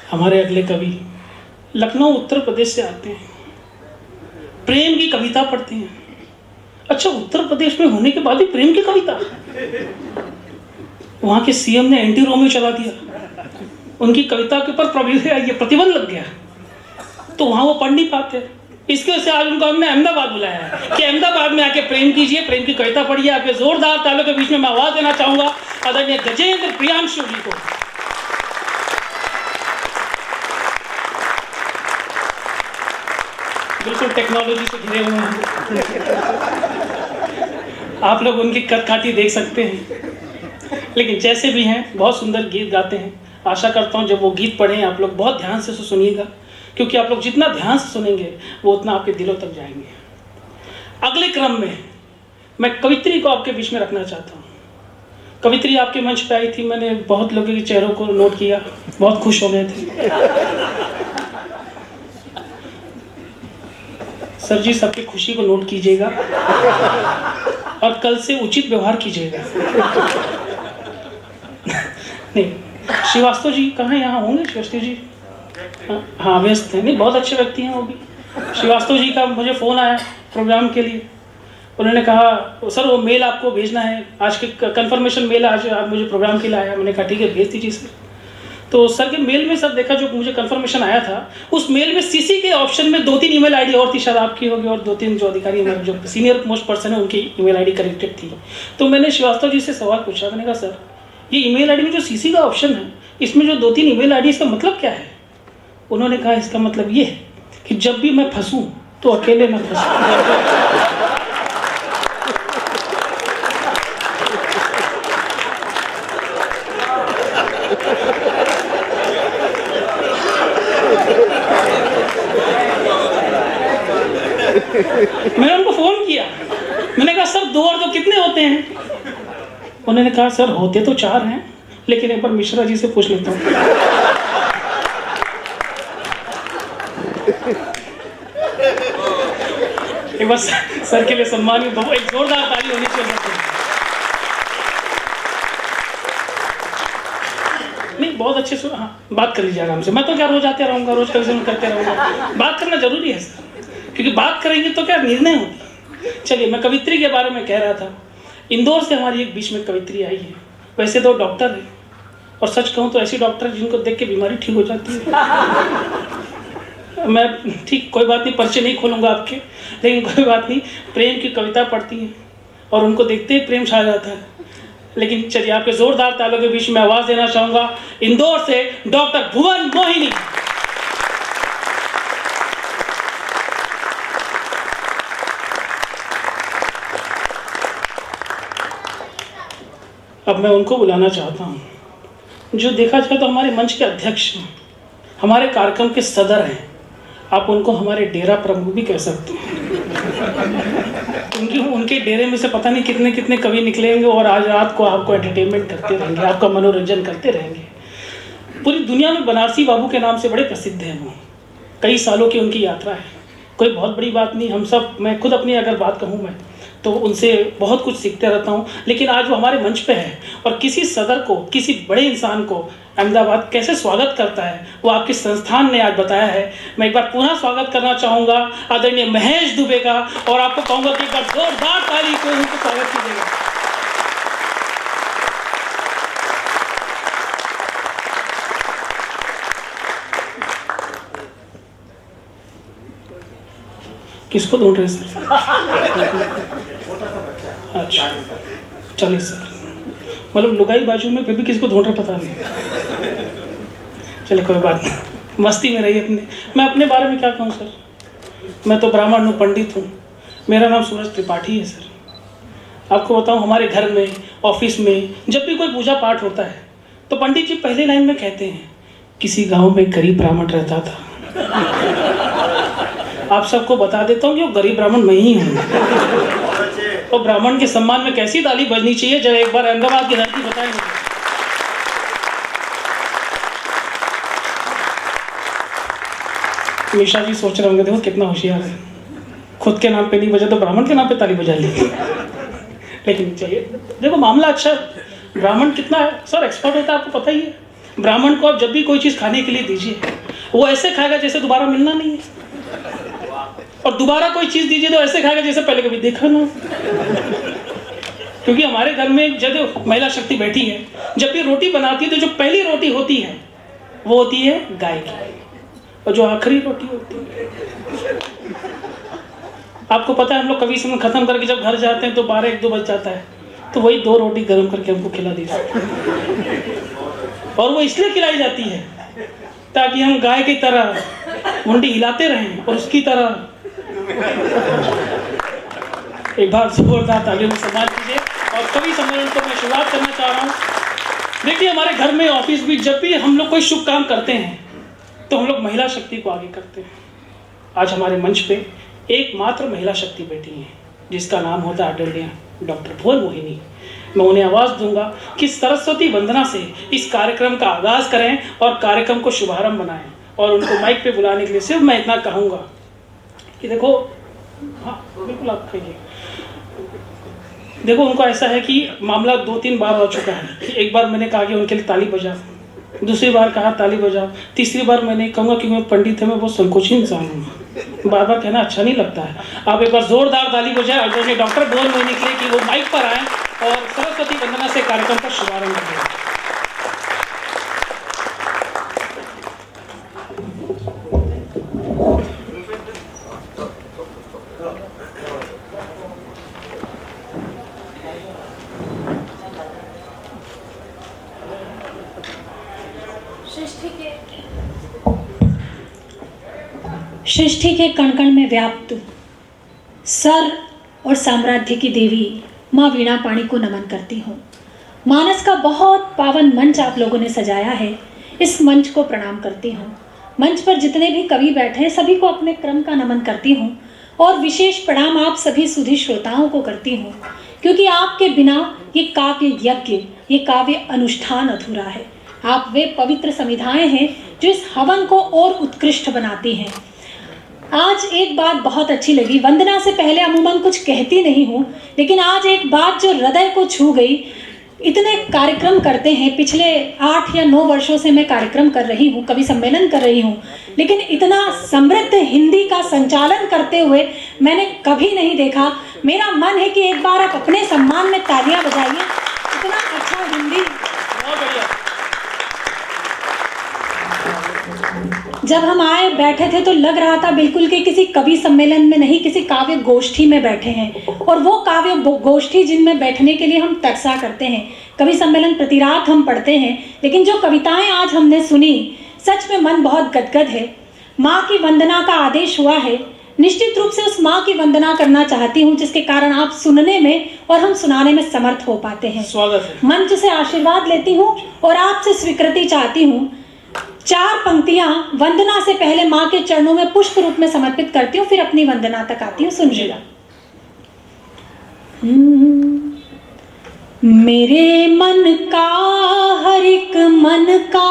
हमारे अगले कवि लखनऊ उत्तर प्रदेश से आते हैं, प्रेम की कविता पढ़ते हैं। अच्छा, उत्तर प्रदेश में होने के बाद भी प्रेम की कविता? वहाँ के सीएम ने एंटी रोमियो चला दिया, उनकी कविता के ऊपर प्रतिबंध लग गया, तो वहाँ वो पढ़ नहीं पाते। इसकी वजह से आज उनको हमने अहमदाबाद बुलाया है कि अहमदाबाद में आके प्रेम कीजिए, प्रेम की कविता पढ़िए। आपके जोरदार तालियों के बीच में मैं आवाज देना चाहूंगा आदरणीय गजेंद्र प्रियांशु जी को। बिल्कुल टेक्नोलॉजी से घिरे हुए हैं, आप लोग उनकी कदकाठी देख सकते हैं, लेकिन जैसे भी हैं बहुत सुंदर गीत गाते हैं। आशा करता हूँ जब वो गीत पढ़ें आप लोग बहुत ध्यान से सुनिएगा, क्योंकि आप लोग जितना ध्यान से सुनेंगे वो उतना आपके दिलों तक जाएंगे। अगले क्रम में मैं कवित्री को आपके बीच में रखना चाहता हूँ। कवित्री आपके मंच पे आई थी, मैंने बहुत लोगों के चेहरों को नोट किया, बहुत खुश हो गए थे। सर जी सबकी खुशी को नोट कीजिएगा और कल से उचित व्यवहार कीजिएगा। नहीं, श्रीवास्तव जी कहाँ, यहाँ होंगे श्रीवास्तव जी? हाँ व्यस्त हैं, नहीं बहुत अच्छे व्यक्ति हैं वो भी। श्रीवास्तव जी का मुझे फ़ोन आया प्रोग्राम के लिए, उन्होंने कहा सर वो मेल आपको भेजना है, आज के कंफर्मेशन मेल आज आप मुझे प्रोग्राम के लिए आया। मैंने कहा ठीक है भेज दीजिए सर। तो सर के मेल में सर देखा जो मुझे कंफर्मेशन आया था, उस मेल में सीसी के ऑप्शन में 2-3 ईमेल आईडी और थी, शायद आपकी होगी और 2-3 जो अधिकारी हमारे जो सीनियर मोस्ट पर्सन है उनकी ईमेल आईडी कनेक्टेड थी। तो मैंने श्रीवास्तव जी से सवाल पूछा, मैंने कहा सर ये ईमेल आईडी में जो सीसी का ऑप्शन है इसमें जो 2-3 ईमेल आईडी, इसका मतलब क्या है? उन्होंने कहा इसका मतलब ये है कि जब भी मैं फंसूँ तो अकेले मैं फंसूँ। मैंने उनको फोन किया, मैंने कहा सर 2 और 2 कितने होते हैं? उन्होंने कहा सर होते तो 4 हैं, लेकिन एक बार मिश्रा जी से पूछ लेता हूँ। एक बार सर के लिए सम्मान में एक जोरदार ताली होनी चाहिए। नहीं बहुत अच्छे से हाँ बात कर लीजिए आराम से, मैं तो क्या रोज आते रहूँगा, रोज कभी करते रहूँगा। बात करना जरूरी है सर, क्योंकि बात करेंगे तो क्या निर्णय होती। चलिए मैं कवित्री के बारे में कह रहा था। इंदौर से हमारी एक बीच में कवित्री आई है, वैसे तो डॉक्टर है, और सच कहूँ तो ऐसी डॉक्टर जिनको देख के बीमारी ठीक हो जाती है। मैं ठीक कोई बात नहीं, परिचय नहीं खोलूँगा आपके, लेकिन कोई बात नहीं, प्रेम की कविता पढ़ती हैं और उनको देखते ही प्रेम छा जाता है। लेकिन चलिए आपके जोरदार तालियों के बीच में आवाज़ देना चाहूँगा इंदौर से डॉक्टर भुवन मोहिनी। अब मैं उनको बुलाना चाहता हूँ जो देखा जाए तो हमारे मंच के अध्यक्ष हैं, हमारे कार्यक्रम के सदर हैं, आप उनको हमारे डेरा प्रमुख भी कह सकते हैं। उनके डेरे में से पता नहीं कितने कितने कवि निकलेंगे और आज रात को आपको एंटरटेनमेंट करते रहेंगे, आपका मनोरंजन करते रहेंगे। पूरी दुनिया में बनारसी बाबू के नाम से बड़े प्रसिद्ध हैं वो, कई सालों की उनकी यात्रा है, कोई बहुत बड़ी बात नहीं। हम सब, मैं खुद अपनी अगर बात कहूँ मैं तो उनसे बहुत कुछ सीखते रहता हूँ, लेकिन आज वो हमारे मंच पे है और किसी सदर को, किसी बड़े इंसान को अहमदाबाद कैसे स्वागत करता है वो आपके संस्थान ने आज बताया है। मैं एक बार पुनः स्वागत करना चाहूँगा आदरणीय महेश दुबे का, और आपको कहूँगा कि एक बार जोरदार ताली को उनको स्वागत कीजिएगा। किसको ढूंढ रहे सर? अच्छा चलिए सर, मतलब लुगाई बाजू में फिर भी किसको ढूंढ रहे पता नहीं। चलिए कोई बात नहीं, मस्ती में रहिए अपने। मैं अपने बारे में क्या कहूँ सर, मैं तो ब्राह्मण हूँ, पंडित हूँ, मेरा नाम सूरज त्रिपाठी है सर। आपको बताऊँ हमारे घर में, ऑफिस में जब भी कोई पूजा पाठ होता है तो पंडित जी पहले लाइन में कहते हैं किसी गाँव में गरीब ब्राह्मण रहता था। आप सबको बता देता हूँ कि वो गरीब ब्राह्मण मैं ही हूँ। तो ब्राह्मण के सम्मान में कैसी ताली बजनी चाहिए, जब एक बार अहमदाबाद की धरती बताएंगे। मिश्रा जी सोच रहे होंगे देखो कितना होशियार है, खुद के नाम पे नहीं बजा तो ब्राह्मण के नाम पे ताली बजा ली। लेकिन चाहिए देखो मामला अच्छा, ब्राह्मण कितना है सर एक्सपर्ट होता है आपको पता ही है, ब्राह्मण को आप जब भी कोई चीज़ खाने के लिए दीजिए, वो ऐसे खाएगा जैसे दोबारा मिलना नहीं है, और दोबारा कोई चीज़ दीजिए तो ऐसे खाएगा जैसे पहले कभी देखा ना। क्योंकि हमारे घर में जब महिला शक्ति बैठी है, जब भी रोटी बनाती है तो जो पहली रोटी होती है वो होती है गाय की, और जो आखिरी रोटी होती है, आपको पता है हम लोग कभी समय खत्म करके जब घर जाते हैं तो 12-1-2 बज जाता है, तो वही 2 रोटी गर्म करके हमको खिला दी जाती है। और वो इसलिए खिलाई जाती है ताकि हम गाय की तरह मुंडी हिलाते रहें और उसकी तरह। एक बार जोरदार तालियों में सम्मान कीजिए। और कवि सम्मेलन को मैं शुरुआत करना चाह रहा हूँ। देखिए, हमारे घर में, ऑफिस भी, जब भी हम लोग कोई शुभ काम करते हैं तो हम लोग महिला शक्ति को आगे करते हैं। आज हमारे मंच पे एकमात्र महिला शक्ति बैठी है जिसका नाम होता है आदरणीय डॉक्टर भुवन मोहिनी। मैं उन्हें आवाज़ दूंगा कि सरस्वती वंदना से इस कार्यक्रम का आगाज़ करें और कार्यक्रम को शुभारंभ बनाएं। और उनको माइक पे बुलाने के लिए सिर्फ मैं इतना कहूँगा कि देखो, हाँ बिल्कुल आप कहिए। देखो, उनको ऐसा है कि मामला 2-3 बार हो चुका है। एक बार मैंने कहा कि उनके लिए ताली बजाओ, दूसरी बार कहा ताली बजाओ, तीसरी बार मैंने कहूँगा कि मैं पंडित है, मैं बहुत संकोची इंसान हूँ, बार बार कहना अच्छा नहीं लगता है। आप एक बार जोरदार ताली बजाएं आदरणीय डॉक्टर भुवन मोहिनी के लिए कि वो माइक पर आएँ और सरस्वती वंदना से कार्यक्रम का शुभारंभ करें। सृष्टि के कण कण में व्याप्त सर और साम्राज्य की देवी माँ वीणा पाणी को नमन करती हूँ। मानस का बहुत पावन मंच आप लोगों ने सजाया है, इस मंच को प्रणाम करती हूँ। मंच पर जितने भी कवि बैठे हैं सभी को अपने क्रम का नमन करती हूँ और विशेष प्रणाम आप सभी सुधी श्रोताओं को करती हूँ, क्योंकि आपके बिना ये काव्य यज्ञ, ये काव्य अनुष्ठान अधूरा है। आप वे पवित्र समिधाएं हैं जो इस हवन को और उत्कृष्ट बनाती हैं। आज एक बात बहुत अच्छी लगी। वंदना से पहले अमूमन कुछ कहती नहीं हूँ, लेकिन आज एक बात जो हृदय को छू गई। इतने कार्यक्रम करते हैं, पिछले 8 या 9 वर्षों से मैं कार्यक्रम कर रही हूँ, कवि सम्मेलन कर रही हूँ, लेकिन इतना समृद्ध हिंदी का संचालन करते हुए मैंने कभी नहीं देखा। मेरा मन है कि एक बार आप अपने सम्मान में तालियां बजाइए। इतना अच्छा हिंदी। जब हम आए बैठे थे तो लग रहा था बिल्कुल कि किसी कवि सम्मेलन में नहीं, किसी काव्य गोष्ठी में बैठे हैं। और वो काव्य गोष्ठी जिनमें बैठने के लिए हम तरसा करते हैं। कवि सम्मेलन प्रति रात हम पढ़ते हैं, लेकिन जो कविताएं आज हमने सुनी, सच में मन बहुत गदगद है। माँ की वंदना का आदेश हुआ है, निश्चित रूप से उस माँ की वंदना करना चाहती हूँ जिसके कारण आप सुनने में और हम सुनाने में समर्थ हो पाते हैं। स्वागत है। मंच से आशीर्वाद लेती हूँ और आपसे स्वीकृति चाहती हूँ। 4 पंक्तियां वंदना से पहले माँ के चरणों में पुष्प रूप में समर्पित करती हूँ, फिर अपनी वंदना तक आती हूँ। सुनिएगा। मेरे मन का हर एक मन का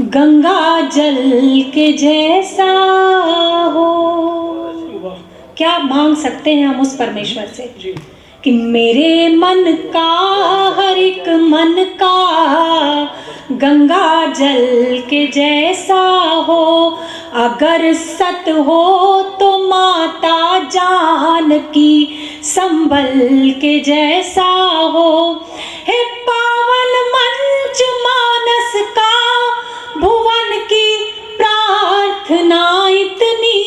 गंगा जल के जैसा हो। क्या मांग सकते हैं हम उस परमेश्वर से कि मेरे मन का हर एक मन का गंगा जल के जैसा हो। अगर सत हो तो माता जानकी संबल के जैसा हो। हे पावन मंच मानस का भुवन की प्रार्थना इतनी,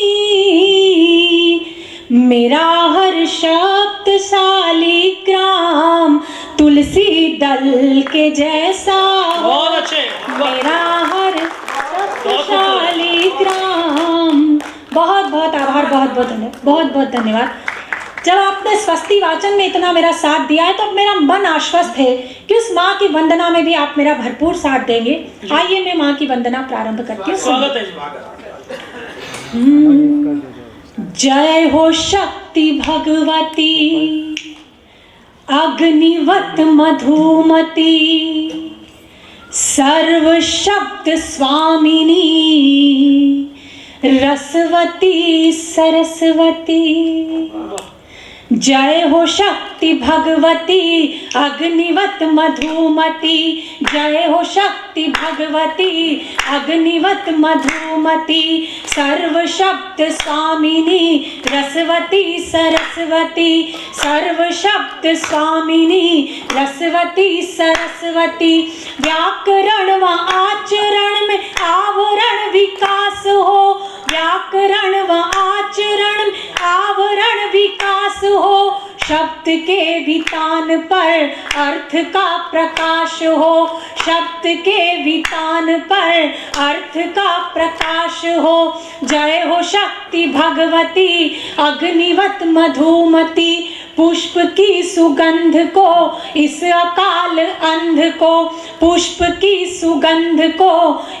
मेरा हर शब्द शालिग्राम तुलसी दल के जैसा। बहुत अच्छे। मेरा हर शब्द शालिग्राम। बहुत बहुत आभार, बहुत बहुत धन्यवाद। जब आपने स्वस्ति वाचन में इतना मेरा साथ दिया है तो अब मेरा मन आश्वस्त है कि उस माँ की वंदना में भी आप मेरा भरपूर साथ देंगे। आइए मैं माँ की वंदना प्रारंभ करती हूँ। स्वागत है। जय हो शक्ति भगवती अग्निवत मधुमती सर्व शब्द स्वामिनी रसवती सरस्वती। जय हो शक्ति भगवती अग्निवत मधुमती, जय हो शक्ति भगवती अग्निवत मधुमती, सर्व शब्द स्वामिनी रसवती सरस्वती, सर्व शब्द स्वामिनी रसवती सरस्वती, व्याकरण व आचरण में आवरण विकास हो, व्याकरण व आचरण में आवरण विकास हो, शब्द के वितान पर अर्थ का प्रकाश हो, शब्द के वितान पर अर्थ का प्रकाश हो, जय हो शक्ति भगवती अग्निवत मधुमती, पुष्प की सुगंध को इस अकाल अंध को, पुष्प की सुगंध को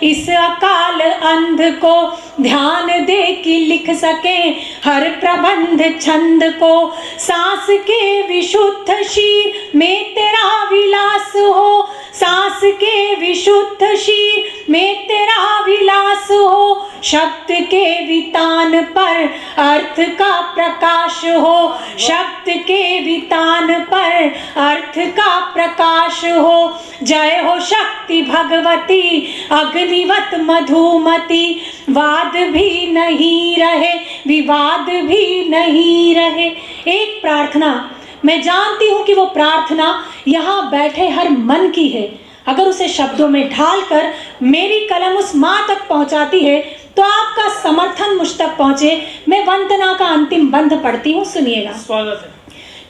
इस अकाल अंध को, ध्यान दे कि लिख सके हर प्रबंध छंद को, सांस के विशुद्ध शीर में तेरा विलास हो, सांस के विशुद्ध शीर में तेरा विलास हो, शब्द के वितान पर अर्थ का प्रकाश हो, शब्द के वितान पर अर्थ का प्रकाश हो, जय हो शक्ति भगवती अग्निवत मधुमती, वाद भी नहीं रहे विवाद भी नहीं रहे। एक प्रार्थना, मैं जानती हूँ कि वो प्रार्थना यहाँ बैठे हर मन की है, अगर उसे शब्दों में ढालकर मेरी कलम उस माँ तक पहुँचाती है तो आपका समर्थन मुझ तक पहुँचे। मैं वंदना का अंतिम बंध पढ़ती हूँ, सुनिएगा। स्वागत है।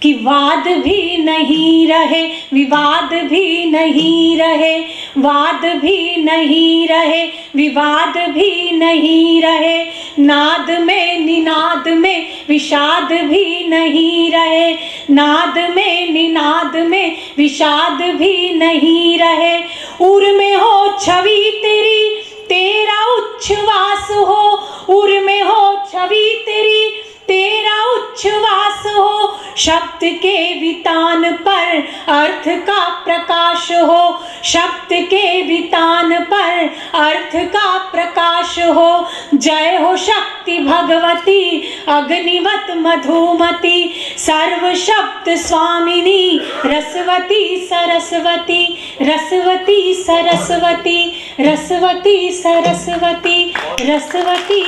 कि वाद भी नहीं रहे विवाद भी नहीं रहे, वाद भी नहीं रहे विवाद भी नहीं रहे, नाद में निनाद में विषाद भी नहीं रहे, नाद में निनाद में विषाद भी नहीं रहे, उर में हो छवि तेरी तेरा उच्छ्वास हो, उर में हो छवि तेरी तेरा उच्छ्वास हो, शब्द के वितान पर अर्थ का प्रकाश हो, शब्द के वितान पर अर्थ का प्रकाश हो, जय हो शक्ति भगवती अग्निवत मधुमती, सर्व शब्द स्वामिनी रसवती सरस्वती, रसवती सरस्वती, रसवती सरस्वती, रसवती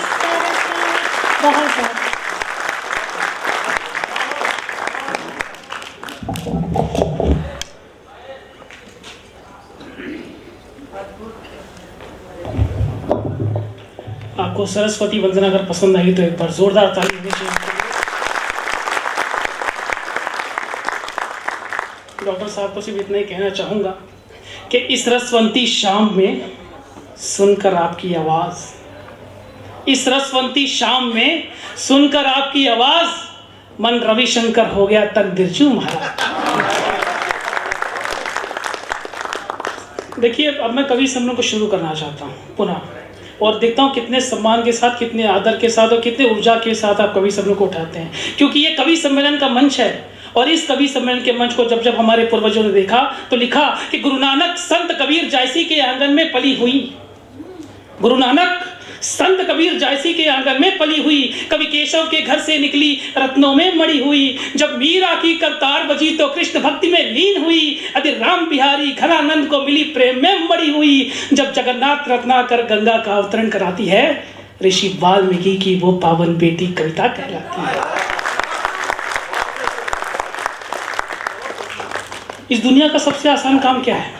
सरस्वती। बहुत बहुत आपको सरस्वती वंदना अगर पसंद आई तो एक बार जोरदार ताली होनी चाहिए। डॉक्टर साहब को सिर्फ इतना ही कहना चाहूँगा कि इस रसवंती शाम में सुनकर आपकी आवाज़, इस रसवंती शाम में सुनकर आपकी आवाज़, मन रविशंकर हो गया तन बिरजू महाराज। देखिए, अब मैं कवि सम्मेलन को शुरू करना चाहता हूँ पुनः, और देखता हूँ कितने सम्मान के साथ, कितने आदर के साथ और कितने ऊर्जा के साथ आप कवि सम्मेलन को उठाते हैं, क्योंकि ये कवि सम्मेलन का मंच है। और इस कवि सम्मेलन के मंच को जब जब हमारे पूर्वजों ने देखा तो लिखा कि गुरु नानक संत कबीर जैसी के आंगन में पली हुई, गुरु नानक संत कबीर जैसी के आंगन में पली हुई, कवि केशव के घर से निकली रत्नों में मड़ी हुई, जब मीरा की करतार बजी तो कृष्ण भक्ति में लीन हुई, अति राम बिहारी घनानंद को मिली प्रेम में मड़ी हुई, जब जगन्नाथ रत्नाकर गंगा का अवतरण कराती है, ऋषि वाल्मीकि की वो पावन बेटी कविता कहलाती है। इस दुनिया का सबसे आसान काम क्या है?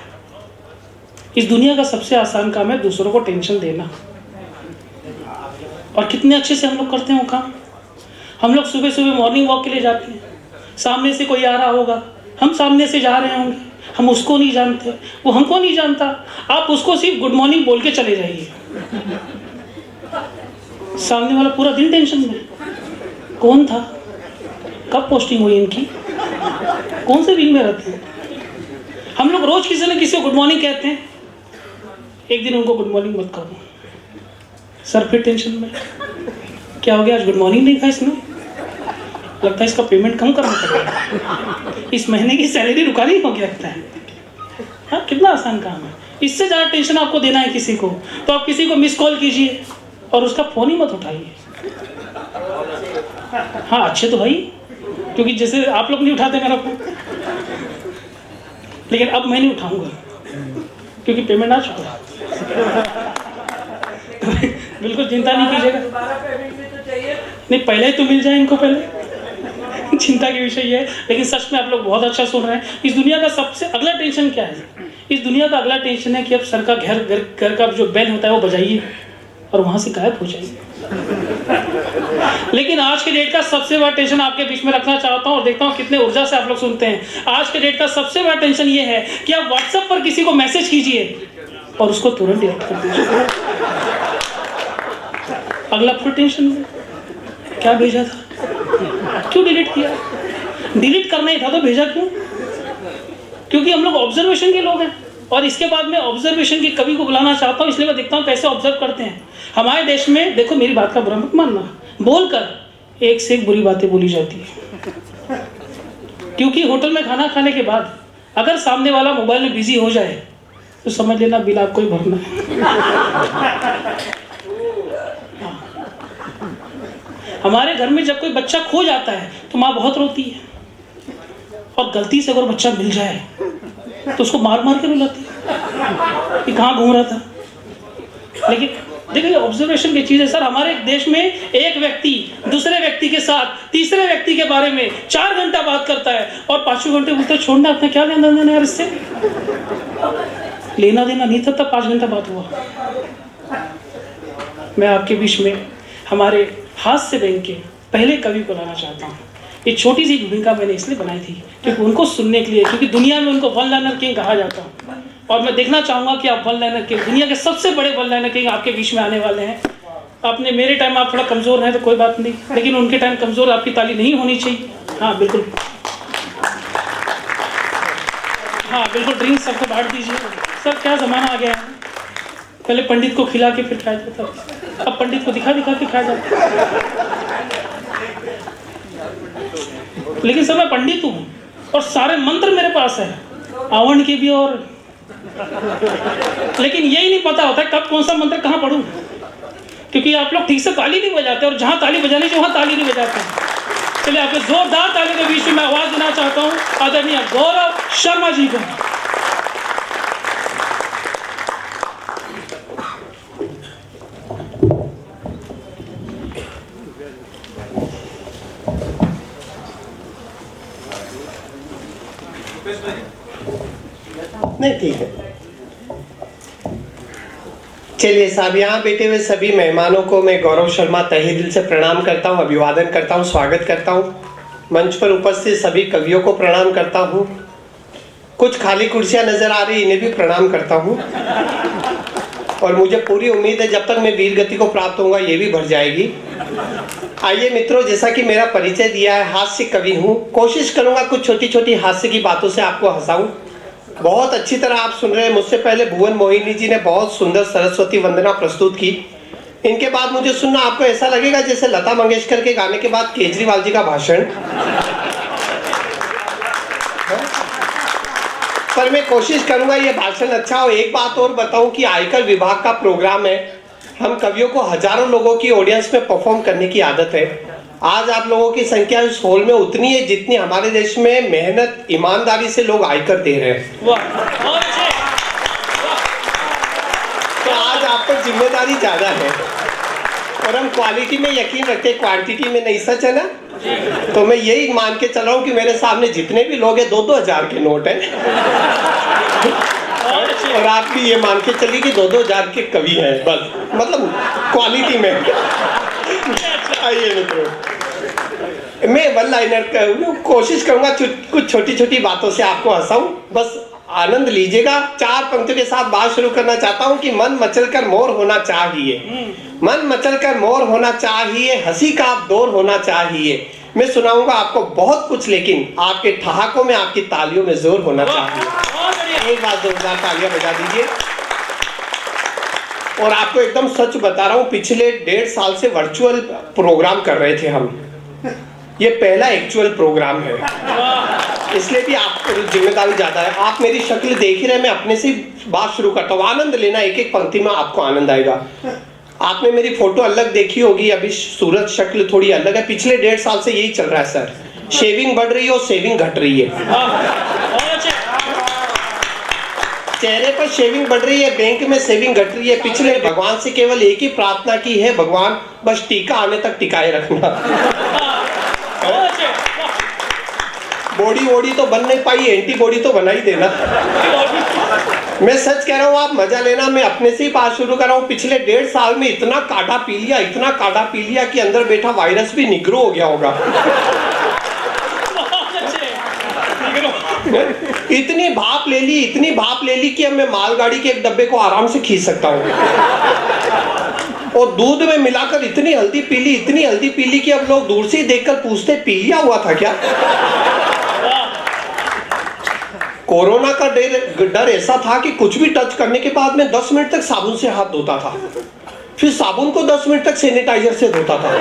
इस दुनिया का सबसे आसान काम है दूसरों को टेंशन देना। और कितने अच्छे से हम लोग करते हैं वो काम। हम लोग सुबह सुबह मॉर्निंग वॉक के लिए जाते हैं, सामने से कोई आ रहा होगा, हम सामने से जा रहे होंगे, हम उसको नहीं जानते, वो हमको नहीं जानता, आप उसको सिर्फ गुड मॉर्निंग बोल के चले जाइए, सामने वाला पूरा दिन टेंशन में, कौन था, कब पोस्टिंग हुई इनकी, कौन से विंग में रहते हैं। हम लोग रोज किसी न किसी को गुड मॉर्निंग कहते हैं, एक दिन उनको गुड मॉर्निंग मत करो, सर फिर टेंशन में, क्या हो गया आज गुड मॉर्निंग नहीं कहा इसने, लगता है इसका पेमेंट कम करना पड़ेगा, इस महीने की सैलरी रुकानी हो गया लगता है। हाँ, कितना आसान काम है। इससे ज़्यादा टेंशन आपको देना है किसी को, तो आप किसी को मिस कॉल कीजिए और उसका फ़ोन ही मत उठाइए। हाँ अच्छे तो भाई, क्योंकि जैसे आप लोग नहीं उठाते मेरा फोन, लेकिन अब मैं नहीं उठाऊंगा क्योंकि पेमेंट आ चुका है। बिल्कुल चिंता नहीं कीजिएगा। नहीं, पहले ही तो मिल जाए इनको, पहले चिंता की विषय है। लेकिन सच में आप लोग बहुत अच्छा सुन रहे हैं। इस दुनिया का सबसे अगला टेंशन क्या है? इस दुनिया का अगला टेंशन है कि अब सर का घर का जो बेल होता है वो बजाइए और वहां से गायब हो जाइए। लेकिन आज के डेट का सबसे बड़ा टेंशन आपके बीच में रखना चाहता हूं और देखता हूं कितने ऊर्जा से आप लोग सुनते हैं। आज के डेट का सबसे बड़ा टेंशन ये है कि आप व्हाट्सएप पर किसी को मैसेज कीजिए और उसको तुरंत डिलीट कर दीजिए। अगला फुल टेंशन है, क्या भेजा था, क्यों डिलीट किया? डिलीट करना ही था तो भेजा क्यों? क्योंकि हम लोग ऑब्जर्वेशन के लोग हैं। और इसके बाद मैं ऑब्जर्वेशन के कवि को बुलाना चाहता हूँ, इसलिए मैं देखता हूँ कैसे ऑब्जर्व करते हैं। हमारे देश में देखो, मेरी बात का बुरा मत मानना, बोलकर एक से एक बुरी बातें बोली जाती है। क्योंकि होटल में खाना खाने के बाद अगर सामने वाला मोबाइल में बिजी हो जाए तो समझ लेना बिल आपको ही भरना है। हमारे घर में जब कोई बच्चा खो जाता है तो माँ बहुत रोती है, और गलती से अगर बच्चा मिल जाए तो उसको मार मार के रुलाती है कि कहाँ घूम रहा था। लेकिन देखिए, ऑब्जर्वेशन की चीज है सर। हमारे देश में एक व्यक्ति दूसरे व्यक्ति के साथ तीसरे व्यक्ति के बारे में 4 घंटा बात करता है और 5 घंटे बोलते छोड़ना, अपना क्या लेना देना यार, इससे लेना देना नहीं था तब 5 घंटा बात हुआ। मैं आपके बीच में हमारे हास्य बैंक के पहले कवि को लाना चाहता हूँ। ये छोटी सी भूमिका मैंने इसलिए बनाई थी क्योंकि उनको सुनने के लिए, क्योंकि दुनिया में उनको वन लाइनर किंग कहा जाता है। और मैं देखना चाहूँगा कि आप वन लाइनर किंग, दुनिया के सबसे बड़े वन लाइनर किंग आपके बीच में आने वाले हैं। आपने मेरे टाइम आप थोड़ा कमज़ोर हैं तो कोई बात नहीं, लेकिन उनके टाइम कमज़ोर आपकी ताली नहीं होनी चाहिए। हाँ बिल्कुल, हाँ बिल्कुल, ड्रिंक सबको बांट दीजिए। सर क्या ज़माना आ गया है, पहले पंडित को खिला के फिर खाया जाता, अब पंडित को दिखा दिखा के खाया जाता। लेकिन सर मैं पंडित हूँ और सारे मंत्र मेरे पास है, आवरण के भी, और लेकिन यही नहीं पता होता कब कौन सा मंत्र कहाँ पढ़ूं, क्योंकि आप लोग ठीक से ताली नहीं बजाते और जहाँ ताली बजानी चाहिए वहाँ ताली नहीं बजाते। चलिए आपके जोरदार ताली के बीच में मैं आवाज देना चाहता हूँ आदरणीय गौरव शर्मा जी को। नहीं ठीक है, चलिए साहब, यहाँ बैठे हुए सभी मेहमानों को मैं गौरव शर्मा तहे दिल से प्रणाम करता हूँ, अभिवादन करता हूँ, स्वागत करता हूँ। मंच पर उपस्थित सभी कवियों को प्रणाम करता हूँ। कुछ खाली कुर्सियाँ नजर आ रही, इन्हें भी प्रणाम करता हूँ। और मुझे पूरी उम्मीद है जब तक मैं वीर गति को प्राप्त होऊंगा ये भी भर जाएगी। आइए मित्रों, जैसा कि मेरा परिचय दिया है, हास्य कवि हूँ। कोशिश करूंगा कुछ छोटी छोटी हास्य की बातों से आपको हंसाऊं। बहुत अच्छी तरह आप सुन रहे हैं, मुझसे पहले भुवन मोहिनी जी ने बहुत सुंदर सरस्वती वंदना प्रस्तुत की। इनके बाद मुझे सुनना आपको ऐसा लगेगा जैसे लता मंगेशकर के गाने के बाद केजरीवाल जी का भाषण। पर मैं कोशिश करूंगा ये भाषण अच्छा हो। एक बात और बताऊं कि आयकर विभाग का प्रोग्राम है, हम कवियों को हजारों लोगों की ऑडियंस में परफॉर्म करने की आदत है। आज आप लोगों की संख्या इस हॉल में उतनी है जितनी हमारे देश में मेहनत ईमानदारी से लोग आयकर दे रहे हैं। तो आज आप पर जिम्मेदारी ज्यादा है और हम क्वालिटी में यकीन रखते हैं, क्वांटिटी में नहीं। सच है ना? तो मैं यही मान के चल रहा हूँ कि मेरे सामने जितने भी लोग हैं 2-2 हजार के नोट हैं। और आप भी ये मान के चलिए कि 2-2 हजार के कवि हैं, बस मतलब क्वालिटी में। आइए मित्रों, मैं वन लाइनर कोशिश करूंगा कुछ छोटी छोटी बातों से आपको हंसाऊं, बस आनंद लीजिएगा। 4 पंक्तियों के साथ बात शुरू करना चाहता हूं कि मन मचलकर मोर होना चाहिए, मन मचलकर मोर होना चाहिए, हंसी का दौर होना चाहिए। मैं सुनाऊंगा आपको बहुत कुछ, लेकिन आपके ठहाकों में, आपकी तालियों में जोर होना चाहिए। एक बार जोरदार तालियां बजा दीजिए। और आपको एकदम सच बता रहा हूं, पिछले 1.5 साल से वर्चुअल प्रोग्राम कर रहे थे हम। ये पहला एक्चुअल प्रोग्राम है, इसलिए भी आपको जिम्मेदारी ज्यादा है। आप मेरी शक्ल देख ही रहे, मैं अपने से बात शुरू करता हूँ। आनंद लेना, एक एक पंक्ति में आपको आनंद आएगा। आपने मेरी फोटो अलग देखी होगी, अभी सूरत शक्ल थोड़ी अलग है। पिछले 1.5 साल से यही चल रहा है सर, शेविंग बढ़ रही है और सेविंग घट रही है। बहुत अच्छे। चेहरे पर शेविंग बढ़ रही है, बैंक में सेविंग घट रही है। पिछले भगवान से केवल एक ही प्रार्थना की है, भगवान बस टीका आने तक टिकाए रखना। बहुत अच्छे। बॉडी वॉडी तो बन नहीं पाई, एंटीबॉडी तो बना ही देना। मैं सच कह रहा हूँ, आप मजा लेना। मैं अपने से ही बात शुरू कर रहा हूँ। पिछले 1.5 साल में इतना काढ़ा पी लिया, इतना काढ़ा पी लिया कि अंदर बैठा वायरस भी निग्रो हो गया होगा। बहुत अच्छे। इतनी भाप ले ली, इतनी भाप ले ली कि अब मैं मालगाड़ी के एक डब्बे को आराम से खींच सकता हूँ। और दूध में मिलाकर इतनी हल्दी पी ली, इतनी हल्दी पी ली कि अब लोग दूर से ही देखकर पूछते पी लिया हुआ था क्या। कोरोना का डर ऐसा था कि कुछ भी टच करने के बाद मैं 10 मिनट तक साबुन से हाथ धोता था, फिर साबुन को 10 मिनट तक सैनिटाइजर से धोता था।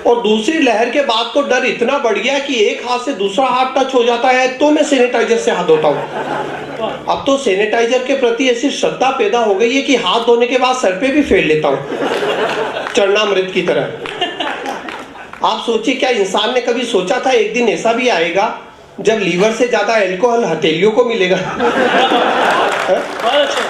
और दूसरी लहर के बाद तो डर इतना बढ़ गया कि एक हाथ से दूसरा हाथ टच हो जाता है तो मैं सैनिटाइजर से हाथ धोता हूँ। अब तो सैनिटाइजर के प्रति ऐसी श्रद्धा पैदा हो गई है कि हाथ धोने के बाद सर पे भी फेर लेता हूँ, चरणामृत की तरह। आप सोचिए, क्या इंसान ने कभी सोचा था एक दिन ऐसा भी आएगा जब लीवर से ज्यादा अल्कोहल हथेलियों को मिलेगा। बहुत अच्छे।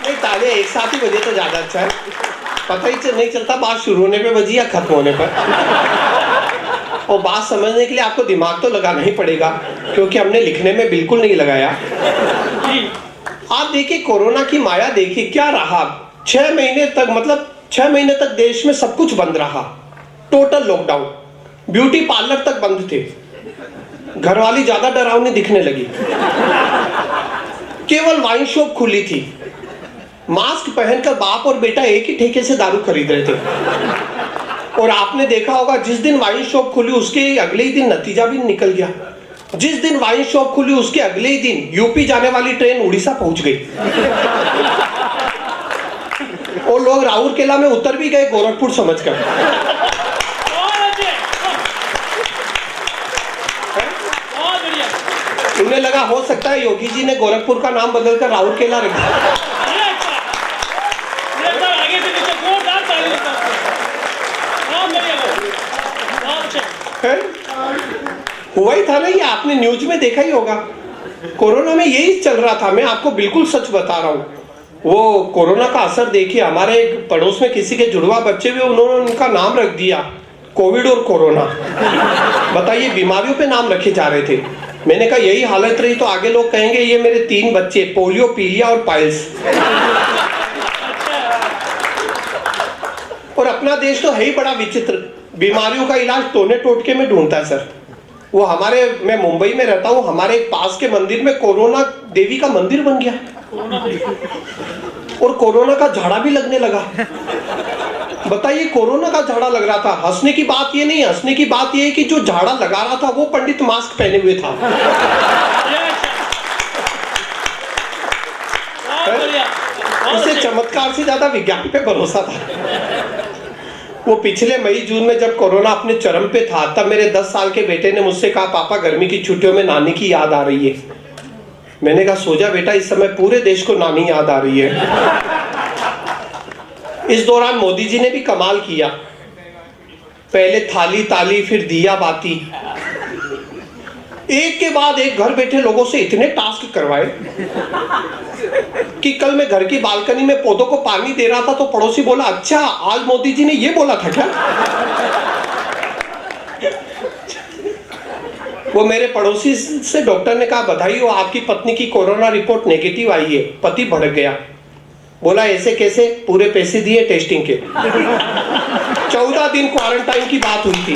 नहीं, ताले एक साथ ही बजे तो ज्यादा अच्छा है, पता ही नहीं चलता बात शुरू होने पे बजी या खत्म होने पर। और बात समझने के लिए आपको दिमाग तो लगाना ही पड़ेगा, क्योंकि हमने लिखने में बिल्कुल नहीं लगाया। आप देखिए कोरोना की माया देखिए क्या रहा। 6 महीने तक, मतलब 6 महीने तक देश में सब कुछ बंद रहा, टोटल लॉकडाउन। ब्यूटी पार्लर तक बंद थे, घरवाली ज्यादा डरावनी दिखने लगी। केवल वाइन शॉप खुली थी, मास्क पहनकर बाप और बेटा एक ही ठेके से दारू खरीद रहे थे। और आपने देखा होगा, जिस दिन वाइन शॉप खुली उसके अगले ही दिन नतीजा भी निकल गया। जिस दिन वाइन शॉप खुली उसके अगले ही दिन यूपी जाने वाली ट्रेन उड़ीसा पहुंच गई। और लोग राउरकेला में उतर भी गए गोरखपुर समझकर। उन्हें लगा हो सकता है योगी जी ने गोरखपुर का नाम बदलकर राउरकेला रख दिया। हुआ ही था ना, ये आपने न्यूज में देखा ही होगा। कोरोना में यही चल रहा था। मैं आपको बिल्कुल सच बता रहा हूँ। वो कोरोना का असर देखिए, हमारे पड़ोस में किसी के जुड़वा बच्चे हुए, उन्होंने उनका नाम रख दिया कोविड और कोरोना। बताइए, बीमारियों पे नाम रखे जा रहे थे। मैंने कहा यही हालत रही तो आगे लोग कहेंगे ये मेरे 3 बच्चे, पोलियो, पीलिया और पाइल्स। और अपना देश तो है ही बड़ा विचित्र, बीमारियों का इलाज टोने टोटके में ढूंढता है सर। वो हमारे, मैं मुंबई में रहता हूँ, हमारे पास के मंदिर में कोरोना देवी का मंदिर बन गया और कोरोना का झाड़ा भी लगने लगा। बताइए, कोरोना का झाड़ा लग रहा था। हंसने की बात ये नहीं, हंसने की बात ये है कि जो झाड़ा लगा रहा था वो पंडित मास्क पहने हुए था। उसे चमत्कार से ज्यादा विज्ञान पे भरोसा था। वो पिछले मई जून में जब कोरोना अपने चरम पे था, तब मेरे 10 साल के बेटे ने मुझसे कहा, पापा गर्मी की छुट्टियों में नानी की याद आ रही है। मैंने कहा सो जा बेटा, इस समय पूरे देश को नानी याद आ रही है। इस दौरान मोदी जी ने भी कमाल किया। पहले थाली ताली, फिर दिया बाती, एक के बाद एक घर बैठे लोगों से इतने टास्क करवाए कि कल मैं घर की बालकनी में पौधों को पानी दे रहा था तो पड़ोसी बोला, अच्छा आज मोदी जी ने ये बोला था क्या? वो मेरे पड़ोसी से डॉक्टर ने कहा, बधाई हो, आपकी पत्नी की कोरोना रिपोर्ट नेगेटिव आई है। पति भड़क गया, बोला ऐसे कैसे? पूरे पैसे दिए टेस्टिंग के। 14 दिन क्वारंटाइन की बात हुई थी।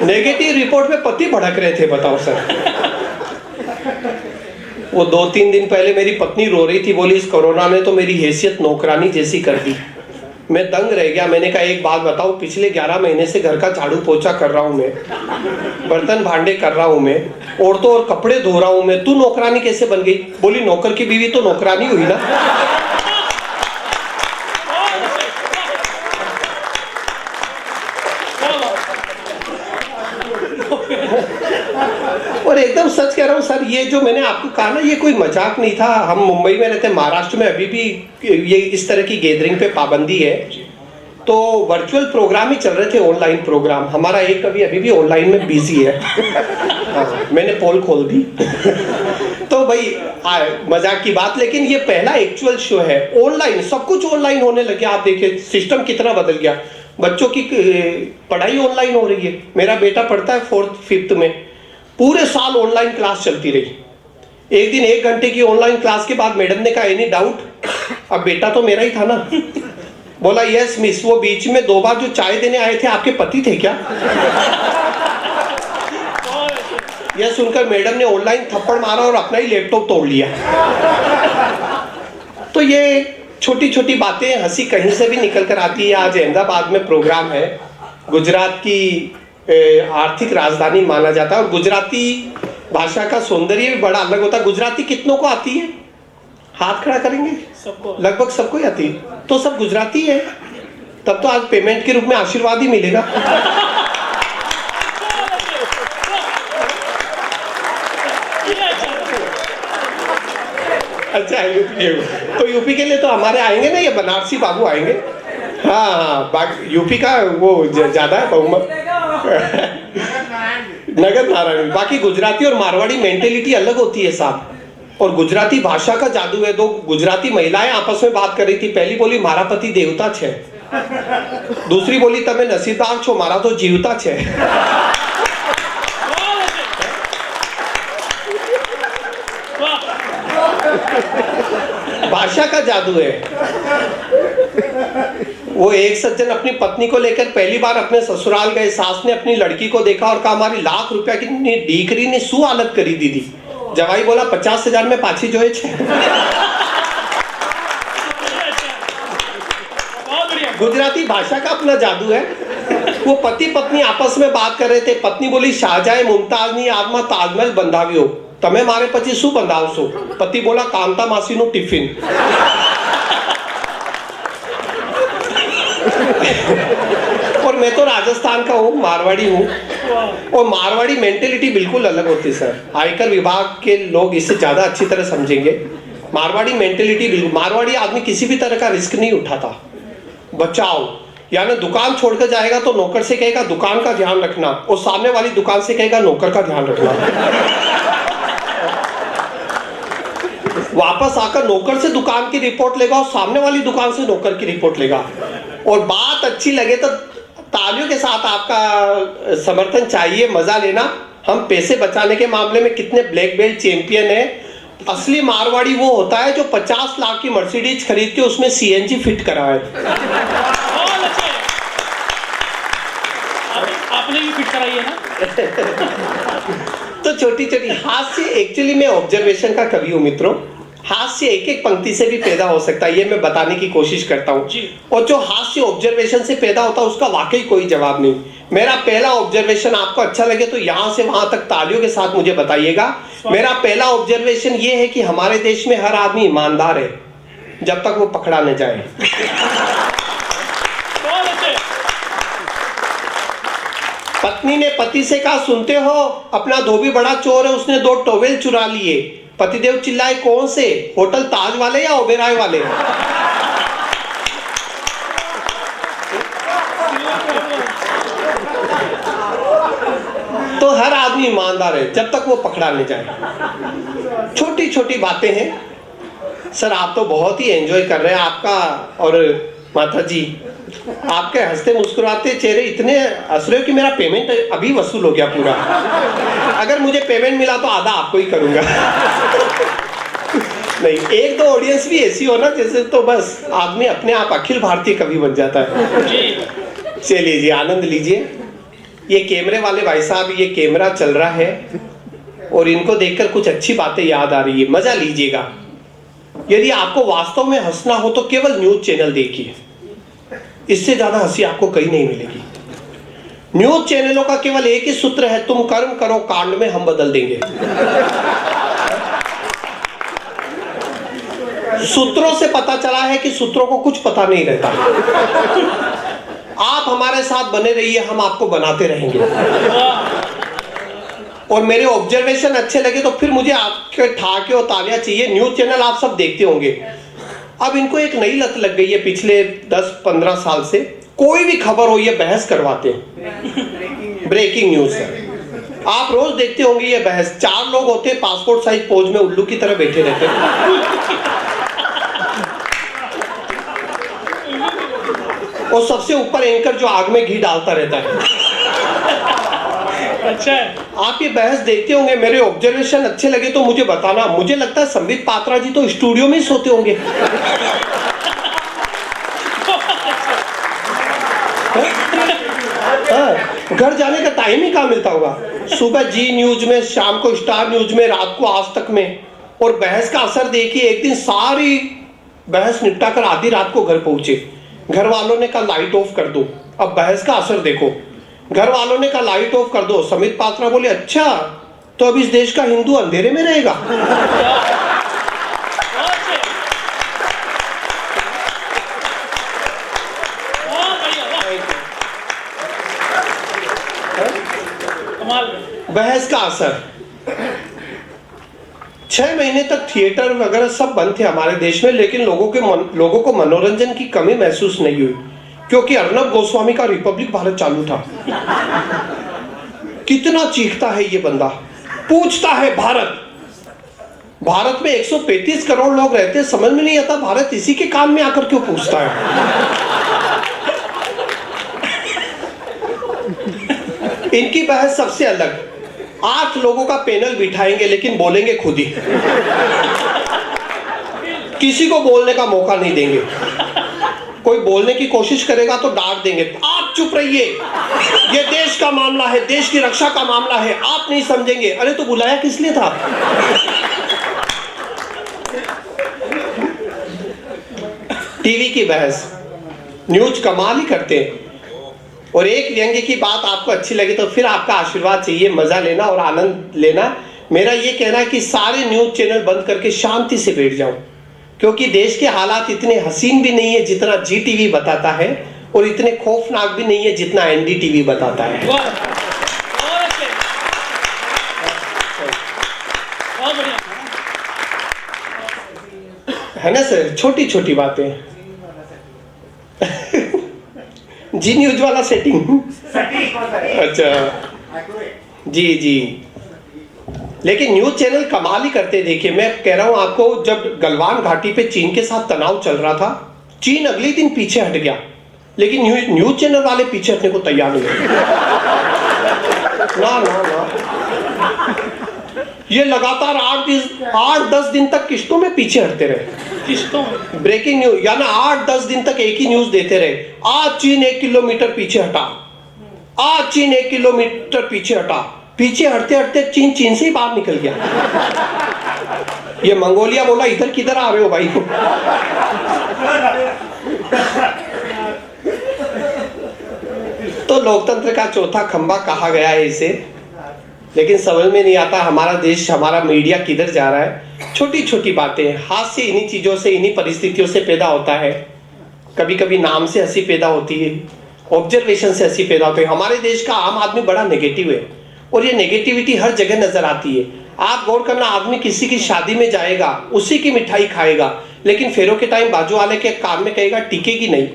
नेगेटिव रिपोर्ट में पति भड़क रहे थे, बताओ सर। वो 2-3 दिन पहले मेरी पत्नी रो रही थी, बोली इस कोरोना ने तो मेरी हैसियत नौकरानी जैसी कर दी। मैं दंग रह गया। मैंने कहा एक बात बताओ, पिछले 11 महीने से घर का झाड़ू पोछा कर रहा हूं मैं, बर्तन भांडे कर रहा हूं मैं, औरतों और कपड़े धो रहा हूं मैं, तू नौकरानी कैसे बन गई? बोली नौकर की बीवी तो नौकरानी हुई ना। और एकदम सच कह रहा हूं सर, ये जो मैंने आपको कहा ना, ये कोई मजाक नहीं था। हम मुंबई में रहते हैं, महाराष्ट्र में अभी भी ये इस तरह की गैदरिंग पे पाबंदी है, तो वर्चुअल प्रोग्राम ही चल रहे थे, ऑनलाइन प्रोग्राम। हमारा एक अभी भी ऑनलाइन में बिजी है। हाँ, मैंने पोल खोल दी। तो भाई मजाक की बात, लेकिन ये पहला एक्चुअल शो है ऑनलाइन। सब कुछ ऑनलाइन होने लगे। आप देखिए सिस्टम कितना बदल गया। बच्चों की पढ़ाई ऑनलाइन हो रही है। मेरा बेटा पढ़ता है 4th 5th में, पूरे साल ऑनलाइन क्लास चलती रही। एक दिन 1 घंटे की ऑनलाइन क्लास के बाद मैडम ने कहा एनी डाउट? अब बेटा तो मेरा ही था ना। बोला यस मिस, वो बीच में 2 बार जो चाय देने आए थे आपके पति थे क्या? यह सुनकर मैडम ने ऑनलाइन थप्पड़ मारा और अपना ही लैपटॉप तोड़ लिया। तो ये छोटी छोटी बातें, हंसी कहीं से भी निकल कर आती है। आज अहमदाबाद में प्रोग्राम है। गुजरात की आर्थिक राजधानी माना जाता है और गुजराती भाषा का सौंदर्य भी बड़ा अलग होता है। गुजराती कितनों को आती है? हाथ खड़ा करेंगे। सबको, लगभग सबको ही आती है। तो सब गुजराती है। तब तो आज पेमेंट के रूप में आशीर्वाद ही मिलेगा। अच्छा यूपी, तो यूपी के लिए तो हमारे आएंगे ना, ये बनारसी बाबू आएंगे। हाँ, यूपी का वो ज्यादा है बहुमत। नगद नारायण। बाकी गुजराती और मारवाड़ी मेंटेलिटी अलग होती है साहब, और गुजराती भाषा का जादू है। 2 गुजराती महिलाएं आपस में बात कर रही थी। पहली बोली मारा पति देवता छे, दूसरी बोली तमे नसीबदार छो, मारा तो जीवता छे। भाषा का जादू है। वो एक सज्जन अपनी पत्नी को लेकर पहली बार अपने ससुराल गए। सास ने अपनी लड़की को देखा और कहा हमारी लाख रुपया की डीकरी ने सु हालत करी दीदी। जवाई बोला 50,000 में पाछी जो है। गुजराती भाषा का अपना जादू है। वो पति पत्नी आपस में बात कर रहे थे। पत्नी बोली शाहजहां मुमताज नी आदमा ताजमहल बंधाव्यो, तमे मारे पची शू बंधावशो? पति बोला कांता मासी नु टिफिन। और मैं तो राजस्थान का हूँ, मारवाड़ी हूँ, और मारवाड़ी मेंटेलिटी बिल्कुल अलग होती है सर। आयकर विभाग के लोग इससे ज्यादा अच्छी तरह समझेंगे। मारवाड़ी मेंटेलिटी बिल्कुल, मारवाड़ी आदमी किसी भी तरह का रिस्क नहीं उठाता। बचाओ, यानी दुकान छोड़कर जाएगा तो नौकर से कहेगा दुकान का ध्यान रखना, और सामने वाली दुकान से कहेगा नौकर का ध्यान रखना। वापस आकर नौकर से दुकान की रिपोर्ट लेगा और सामने वाली दुकान से नौकर की रिपोर्ट लेगा। और बात अच्छी लगे तो तालियों के साथ आपका समर्थन चाहिए, मजा लेना। हम पैसे बचाने के मामले में कितने ब्लैक बेल्ट चैंपियन हैं। असली मारवाड़ी वो होता है जो 50 लाख की मर्सिडीज खरीद के उसमें सीएनजी फिट कराए। आपने भी फिट कराई है ना। तो छोटी छोटी हास्य, एक्चुअली मैं ऑब्जर्वेशन का कवि हूँ मित्रों। हास्य एक एक पंक्ति से भी पैदा हो सकता है, ये मैं बताने की कोशिश करता हूँ। और जो हास्य ऑब्जर्वेशन से पैदा होता है उसका वाकई कोई जवाब नहीं। मेरा पहला ऑब्जर्वेशन आपको अच्छा लगे तो यहाँ से वहां तक तालियों के साथ मुझे बताइएगा। मेरा पहला ऑब्जर्वेशन ये है कि हमारे देश में हर आदमी ईमानदार है जब तक वो पकड़ा न जाए। पत्नी ने पति से कहा सुनते हो, अपना धोबी बड़ा चोर है, उसने 2 टॉवेल चुरा लिए। पतिदेव चिल्लाए कौन से, होटल ताज वाले या ओबेराय वाले? तो हर आदमी ईमानदार है जब तक वो पकड़ा नहीं जाए। छोटी छोटी बातें हैं सर। आप तो बहुत ही एंजॉय कर रहे हैं। आपका और माता जी, आपके हंसते मुस्कुराते चेहरे इतने हंस रहे हो कि मेरा पेमेंट अभी वसूल हो गया पूरा। अगर मुझे पेमेंट मिला तो आधा आपको ही करूंगा। नहीं, 1-2 ऑडियंस भी ऐसी हो ना जैसे, तो बस आदमी अपने आप अखिल भारतीय कवि बन जाता है। चलिए जी, आनंद लीजिए। ये कैमरे वाले भाई साहब, ये कैमरा चल रहा है और इनको देखकर कुछ अच्छी बातें याद आ रही है। मजा लीजिएगा। यदि आपको वास्तव में हंसना हो तो केवल न्यूज चैनल देखिए, इससे ज्यादा हंसी आपको कहीं नहीं मिलेगी। न्यूज चैनलों का केवल एक ही सूत्र है, तुम कर्म करो कांड में हम बदल देंगे। सूत्रों से पता चला है कि सूत्रों को कुछ पता नहीं रहता। आप हमारे साथ बने रहिए, हम आपको बनाते रहेंगे। और मेरे ऑब्जर्वेशन अच्छे लगे तो फिर मुझे आपके ठाके और तालियां चाहिए। न्यूज चैनल आप सब देखते होंगे, अब इनको एक नई लत लग गई है पिछले 10-15 साल से, कोई भी खबर हो ये बहस करवाते हैं। ब्रेकिंग न्यूज है, आप रोज देखते होंगे ये बहस। 4 लोग होते हैं पासपोर्ट साइज पोज में उल्लू की तरह बैठे रहते हैं और सबसे ऊपर एंकर जो आग में घी डालता रहता है। अच्छा है। आप ये बहस देखते होंगे, मेरे ऑब्जर्वेशन अच्छे लगे तो मुझे बताना। मुझे लगता है संबित पात्रा जी तो स्टूडियो में ही सोते होंगे। घर जाने का टाइम ही कहाँ मिलता होगा। सुबह जी न्यूज में, शाम को स्टार न्यूज में, रात को आज तक में। और बहस का असर देखिए, एक दिन सारी बहस निपटा कर आधी रात को घर पहुंचे। घर वालों ने कहा लाइट ऑफ कर दो। अब बहस का असर देखो, घर वालों ने कहा लाइट ऑफ कर दो। संबित पात्रा बोले अच्छा, तो अब इस देश का हिंदू अंधेरे में रहेगा। बहस का असर 6 महीने तक थिएटर वगैरह सब बंद थे हमारे देश में, लेकिन लोगों को मनोरंजन की कमी महसूस नहीं हुई, क्योंकि अर्नब गोस्वामी का रिपब्लिक भारत चालू था। कितना चीखता है ये बंदा, पूछता है भारत में 135 करोड़ लोग रहते हैं, समझ में नहीं आता भारत इसी के कान में आकर क्यों पूछता है। इनकी बहस सबसे अलग, 8 लोगों का पैनल बिठाएंगे लेकिन बोलेंगे खुद ही, किसी को बोलने का मौका नहीं देंगे। कोई बोलने की कोशिश करेगा तो डांट देंगे, आप चुप रहिए, ये देश का मामला है, देश की रक्षा का मामला है, आप नहीं समझेंगे। अरे तो बुलाया किस लिए था। टीवी की बहस, न्यूज कमाल ही करते हैं। और एक व्यंग्य की बात आपको अच्छी लगी तो फिर आपका आशीर्वाद चाहिए, मजा लेना और आनंद लेना। मेरा ये कहना है कि सारे न्यूज चैनल बंद करके शांति से बैठ जाओ, क्योंकि देश के हालात इतने हसीन भी नहीं है जितना जी टीवी बताता है, और इतने खौफनाक भी नहीं है जितना एनडीटीवी बताता है। है ना सर, छोटी छोटी बातें। जी न्यूज वाला सेटिंग। अच्छा जी, लेकिन न्यूज चैनल कमाल ही करते। देखिए मैं कह रहा हूं आपको, जब गलवान घाटी पे चीन के साथ तनाव चल रहा था, चीन अगले दिन पीछे हट गया, लेकिन न्यूज चैनल वाले पीछे हटने को तैयार नहीं हुए। ना ये लगातार 8-10 दिन तक किश्तों में पीछे हटते रहे। किश्तों ब्रेकिंग न्यूज, यानी 8-10 दिन तक एक ही न्यूज देते रहे। आज चीन 1 किलोमीटर पीछे हटा, आज चीन 1 किलोमीटर पीछे हटा। पीछे हटते हटते चीन से ही बाहर निकल गया। ये मंगोलिया बोला इधर किधर आ रहे हो भाई। तो लोकतंत्र का चौथा खंभा कहा गया है इसे, लेकिन समझ में नहीं आता हमारा देश, हमारा मीडिया किधर जा रहा है। छोटी छोटी बातें, हाथ से इन्हीं चीजों से, इन्हीं परिस्थितियों से पैदा होता है। कभी कभी नाम से हंसी पैदा होती है, ऑब्जर्वेशन से हंसी पैदा होती है। हमारे देश का आम आदमी बड़ा नेगेटिव है, और ये नेगेटिविटी हर जगह नजर आती है। आप गौर करना, आदमी किसी की शादी में जाएगा, उसी की मिठाई खाएगा, लेकिन फेरों के टाइम बाजू वाले के कान में कहेगा टिकेगी नहीं।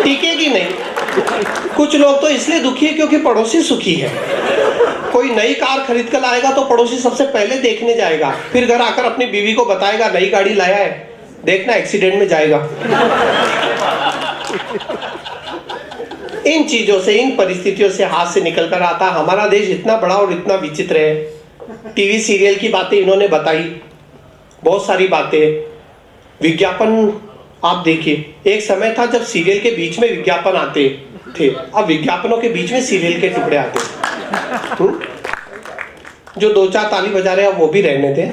टिकेगी नहीं। कुछ लोग तो इसलिए दुखी है क्योंकि पड़ोसी सुखी है। कोई नई कार खरीद कर लाएगा तो पड़ोसी सबसे पहले देखने जाएगा, फिर घर आकर अपनी बीवी को बताएगा नई गाड़ी लाया है, देखना एक्सीडेंट में जाएगा। इन चीजों से, इन परिस्थितियों से हाथ से निकल कर आता। हमारा देश इतना बड़ा और इतना विचित्र है। टीवी सीरियल की बातें इन्होंने बताई, बहुत सारी बातें। विज्ञापन आप देखिए, एक समय था जब सीरियल के बीच में विज्ञापन आते थे, अब विज्ञापनों के बीच में सीरियल के टुकड़े आते। जो 2-4 ताली बजा रहे हैं वो भी रहने थे।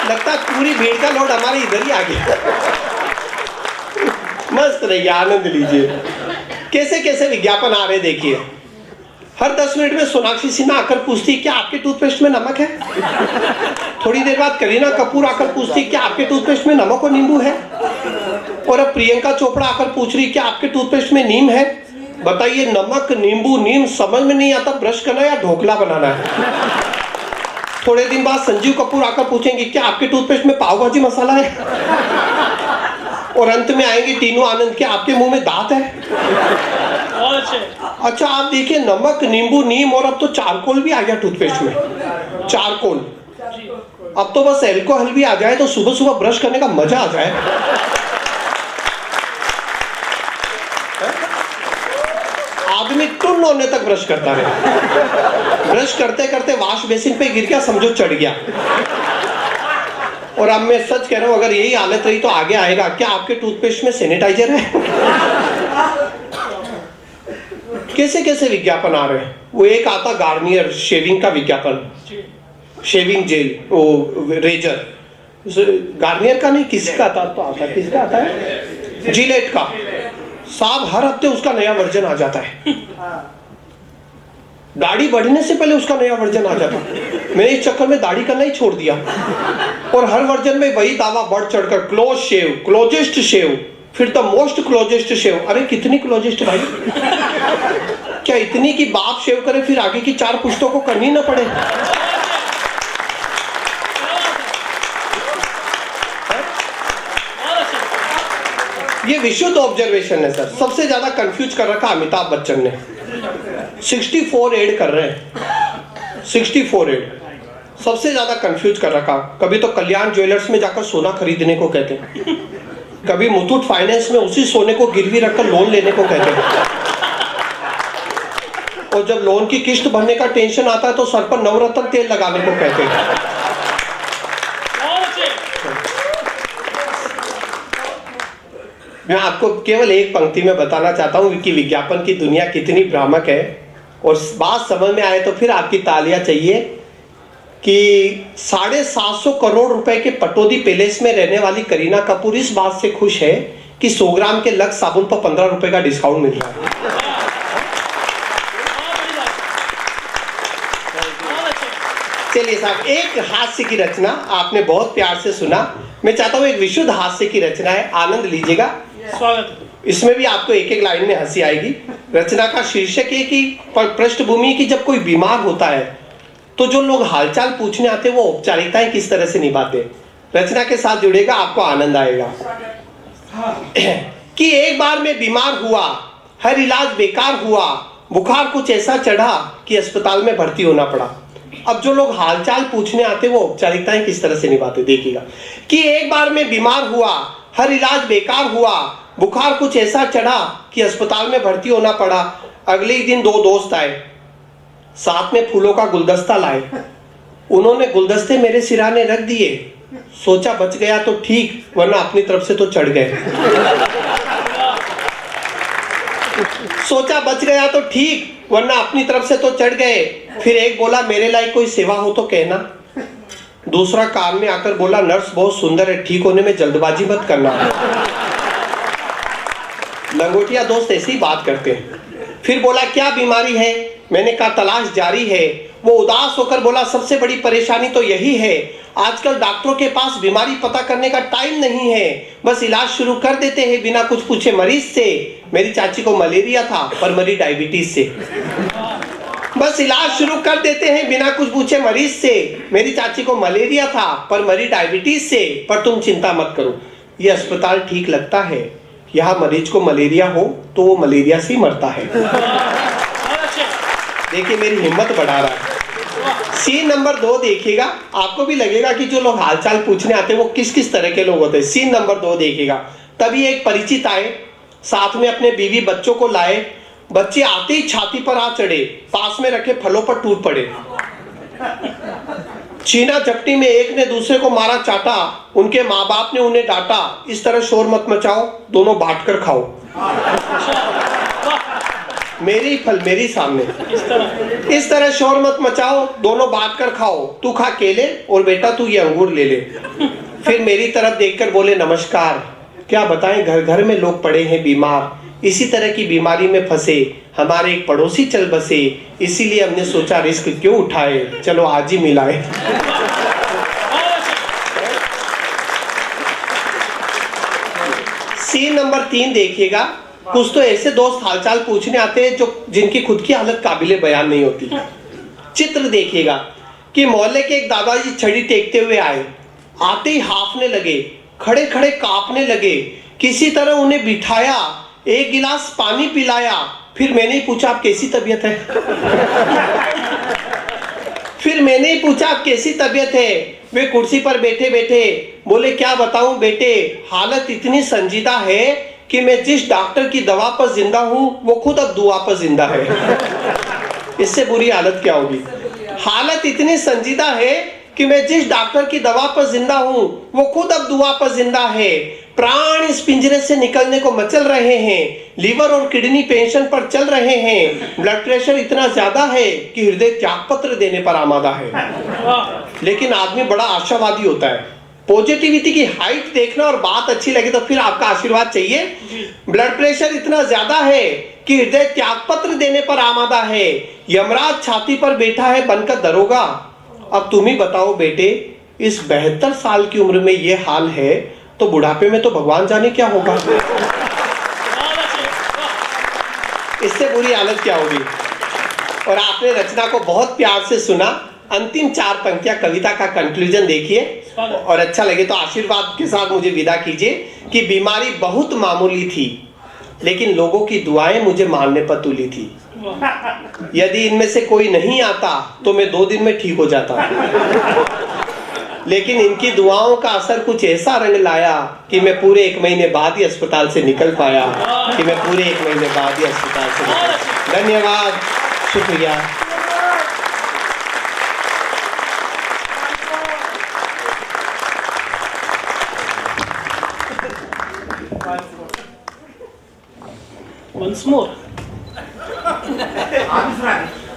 लगता है पूरी भीड़ का लोड हमारे इधर ही आ गया। मस्त रहिए, आनंद लीजिए। कैसे कैसे विज्ञापन आ रहे देखिए। हर 10 मिनट में सोनाक्षी सिन्हा आकर पूछती है क्या आपके टूथपेस्ट में नमक है। थोड़ी देर बाद करीना कपूर आकर पूछती है क्या आपके टूथपेस्ट में नमक और नींबू है। और अब प्रियंका चोपड़ा आकर पूछ रही क्या आपके टूथपेस्ट में नीम है। बताइए, नमक नींबू नीम समझ में नहीं आता, ब्रश करना या ढोकला बनाना है। थोड़े दिन बाद संजीव कपूर आकर पूछेंगे क्या आपके टूथपेस्ट में पाव भाजी मसाला है। और अंत में आएंगे टीनू आनंद, क्या आपके मुंह में दांत है। अच्छा, आप देखिए, नमक नींबू नीम और अब तो चारकोल भी आ गया टूथपेस्ट में। चारकोल, अब तो बस एल्कोहल भी आ जाए तो सुबह सुबह ब्रश करने का मजा आ जाए। आदमी टुन होने तक ब्रश करता रहे। ब्रश करते करते वॉश बेसिन पे गिर गया, समझो चढ़ गया। और अब मैं सच कह रहा हूं, अगर यही हालत रही तो आगे आएगा। क्या आपके टूथपेस्ट में सैनिटाइजर है। कैसे कैसे विज्ञापन आ रहे हैं। वो एक आता गार्नियर शेविंग का विज्ञापन, शेविंग जेल, वो रेजर, गार्नियर का नहीं किसी का आता, तो आता किसका आता है, जिलेट का। साहब हर हफ्ते उसका नया वर्जन आ जाता है। दाढ़ी बढ़ने से पहले उसका नया वर्जन आ जाता। मैंने इस चक्कर में दाढ़ी करना ही छोड़ दिया। और हर वर्जन में वही दावा बढ़ चढ़कर, क्लोज शेव, क्लोजेस्ट शेव, फिर द मोस्ट क्लोजेस्ट शेव। अरे कितनी क्लोजेस्ट भाई। क्या इतनी कि बाप शेव करे फिर आगे की 4 पुश्तों को करनी ना पड़े। ये विशुद्ध ऑब्जर्वेशन है सर। सबसे ज्यादा कंफ्यूज कर रखा अमिताभ बच्चन ने। 64 एड कर रहे हैं, 64 एड सबसे ज्यादा कंफ्यूज कर रखा। कभी तो कल्याण ज्वेलर्स में जाकर सोना खरीदने को कहते हैं, कभी मुथूट फाइनेंस में उसी सोने को गिरवी रखकर लोन लेने को कहते हैं। और जब लोन की किस्त भरने का टेंशन आता है तो सर पर नवरत्न तेल लगाने को कहते हैं। मैं आपको केवल एक पंक्ति में बताना चाहता हूं कि विज्ञापन की दुनिया कितनी भ्रामक है। और बात समझ में आए तो फिर आपकी तालियां चाहिए कि 750 करोड़ रुपए के पटौदी पैलेस में रहने वाली करीना कपूर इस बात से खुश है कि 100 ग्राम के लक्स साबुन पर 15 रुपए का डिस्काउंट मिल रहा है। चलिए साहब, एक हास्य की रचना आपने बहुत प्यार से सुना। मैं चाहता हूं एक विशुद्ध हास्य की रचना है, आनंद लीजिएगा। स्वागत। इसमें भी आपको एक एक लाइन में हंसी आएगी। रचना का शीर्षक है कि पृष्ठभूमि की जब कोई बीमार होता है तो जो लोग हालचाल पूछने आते हैं वो औपचारिकताएं किस तरह से निभाते हैं। रचना के साथ जुड़ेगा, आपको आनंद आएगा। कि एक बार मैं बीमार हुआ, हर इलाज बेकार हुआ, बुखार कुछ ऐसा चढ़ा कि अस्पताल में भर्ती होना पड़ा। अब जो लोग हालचाल पूछने आते वो औपचारिकताएं किस तरह से निभाते, देखिएगा। कि एक बार मैं बीमार हुआ, हर इलाज बेकार हुआ, बुखार कुछ ऐसा चढ़ा कि अस्पताल में भर्ती होना पड़ा। अगले ही दिन 2 दोस्त आए, साथ में फूलों का गुलदस्ता लाए। उन्होंने गुलदस्ते मेरे सिराने रख दिए। सोचा बच गया तो ठीक, वरना अपनी तरफ से तो चढ़ गए। सोचा बच गया तो ठीक, वरना अपनी तरफ से तो चढ़ गए। फिर एक बोला मेरे लायक कोई सेवा हो तो कहना। दूसरा कान में आकर बोला नर्स बहुत सुंदर है, ठीक होने में जल्दबाजी मत करना। लंगोटिया दोस्त ऐसी ही बात करते हैं। फिर बोला क्या बीमारी है, मैंने कहा तलाश जारी है। वो उदास होकर बोला सबसे बड़ी परेशानी तो यही है, आजकल डॉक्टरों के पास बीमारी पता करने का टाइम नहीं है, बस इलाज शुरू कर देते हैं बिना कुछ पूछे मरीज से। मेरी चाची को मलेरिया था पर मरी डायबिटीज से। बस इलाज शुरू कर देते हैं बिना कुछ पूछे मरीज से। मेरी चाची को मलेरिया था पर मरी डायबिटीज से। पर तुम चिंता मत करो, ये अस्पताल ठीक लगता है। यहाँ मरीज को मलेरिया हो तो वो मलेरिया से ही मरता है। देखिए मेरी हिम्मत बढ़ा रहा है। सीन नंबर 2 देखिएगा, आपको भी लगेगा कि जो लोग हालचाल पूछने आते हैं वो किस किस तरह के लोग होते हैं। सीन नंबर 2 देखिएगा। तभी एक परिचित आए, साथ में अपने बीवी बच्चों को लाए। बच्चे आते ही छाती पर आ चढ़े, पास में रखे फलों पर टूट पड़े। छीना झपटी में एक ने दूसरे को मारा चाटा। उनके माँ बाप ने उन्हें डांटा, इस तरह शोर मत मचाओ, दोनों बांट कर खाओ। मेरे ही फल मेरे सामने, इस तरह शोर मत मचाओ, दोनों बांट कर खाओ। तू खा केले और बेटा तू ये अंगूर ले ले। फिर मेरी तरफ देखकर बोले नमस्कार, क्या बताएं घर घर में लोग पड़े हैं बीमार, इसी तरह की बीमारी में फंसे हमारे एक पड़ोसी चल बसे, इसीलिए हमने सोचा रिस्क क्यों उठाए, चलो आज ही मिलाए। सीन नंबर 3 देखिएगा। कुछ तो ऐसे दोस्त हालचाल पूछने आते हैं जो जिनकी खुद की हालत काबिले बयान नहीं होती। चित्र देखिएगा कि मोहल्ले के एक दादाजी छड़ी टेकते हुए आए, आते ही हाफने लगे, खड़े खड़े कांपने लगे। किसी तरह उन्हें बिठाया, एक गिलास पानी पिलाया, फिर मैंने ही पूछा आप कैसी तबीयत है। फिर मैंने ही पूछा आप कैसी तबीयत है। वे कुर्सी पर बैठे बैठे बोले क्या बताऊं बेटे, हालत इतनी संजीदा है कि मैं जिस डॉक्टर की दवा पर जिंदा हूं वो खुद अब दुआ पर जिंदा है। इससे बुरी हालत क्या होगी। हालत इतनी संजीदा है कि मैं जिस डॉक्टर की दवा पर जिंदा हूं वो खुद अब दुआ पर जिंदा है। प्राण इस पिंजरे से निकलने को मचल रहे हैं, लीवर और किडनी पेंशन पर चल रहे हैं, ब्लड प्रेशर इतना ज्यादा है कि हृदय त्याग पत्र देने पर आमादा है। लेकिन आदमी बड़ा आशावादी होता है। पॉजिटिविटी की हाइट देखना और बात अच्छी लगे तो फिर आपका आशीर्वाद चाहिए। ब्लड प्रेशर इतना ज्यादा है कि हृदय त्याग पत्र देने पर आमादा है, यमराज छाती पर बैठा है बनकर दरोगा। अब तुम ही बताओ बेटे, इस 72 साल की उम्र में ये हाल है तो बुढ़ापे में तो भगवान जाने क्या होगा। इससे बुरी हालत क्या होगी। और आपने रचना को बहुत प्यार से सुना। अंतिम 4 पंक्तियां कविता का कंक्लूजन देखिए और अच्छा लगे तो आशीर्वाद के साथ मुझे विदा कीजिए कि बीमारी बहुत मामूली थी लेकिन लोगों की दुआएं मुझे मारने पर तुली थी। यदि इनमें से कोई नहीं आता तो मैं 2 दिन में ठीक हो जाता, लेकिन इनकी दुआओं का असर कुछ ऐसा रंग लाया कि मैं पूरे 1 महीने बाद ही अस्पताल से निकल पाया। धन्यवाद, शुक्रिया।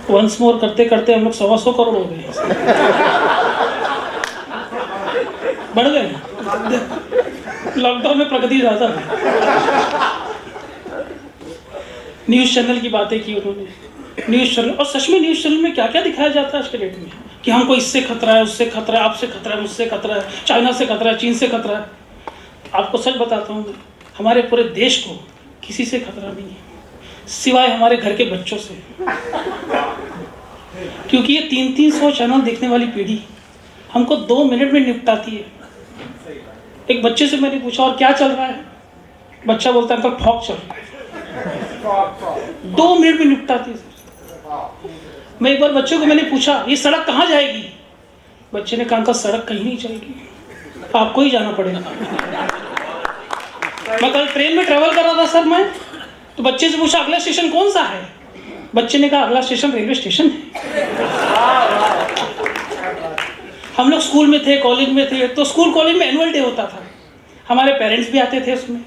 वंस मोर करते करते हम लोग 125 करोड़ हो गए, बढ़ गए। लॉकडाउन में प्रगति ज्यादा है। न्यूज चैनल की बातें की उन्होंने, न्यूज चैनल, और सच में न्यूज चैनल में क्या क्या दिखाया जाता है आज के डेट में कि हमको इससे खतरा है, उससे खतरा है, आपसे खतरा है, मुझसे खतरा है, चाइना से खतरा है, चीन से खतरा है। आपको सच बताता हूँ, हमारे पूरे देश को किसी से खतरा नहीं है सिवाय हमारे घर के बच्चों से। क्योंकि ये 300 चैनल देखने वाली पीढ़ी हमको 2 मिनट में निपटाती है। एक बच्चे से मैंने पूछा और क्या चल रहा है, बच्चा बोलता है अंकल फॉग चल रहा है। 2 मिनट में निपटाती है। मैं एक बार बच्चे को मैंने पूछा ये सड़क कहाँ जाएगी, बच्चे ने कहा अंकल सड़क कहीं नहीं जाएगी, आपको ही जाना पड़ेगा। मैं कल ट्रेन में ट्रेवल कर रहा था सर मैं, तो बच्चे से पूछा अगला स्टेशन कौन सा है, बच्चे ने कहा अगला स्टेशन रेलवे स्टेशन है। हम लोग स्कूल में थे, कॉलेज में थे, तो स्कूल कॉलेज में एनुअल डे होता था, हमारे पेरेंट्स भी आते थे उसमें,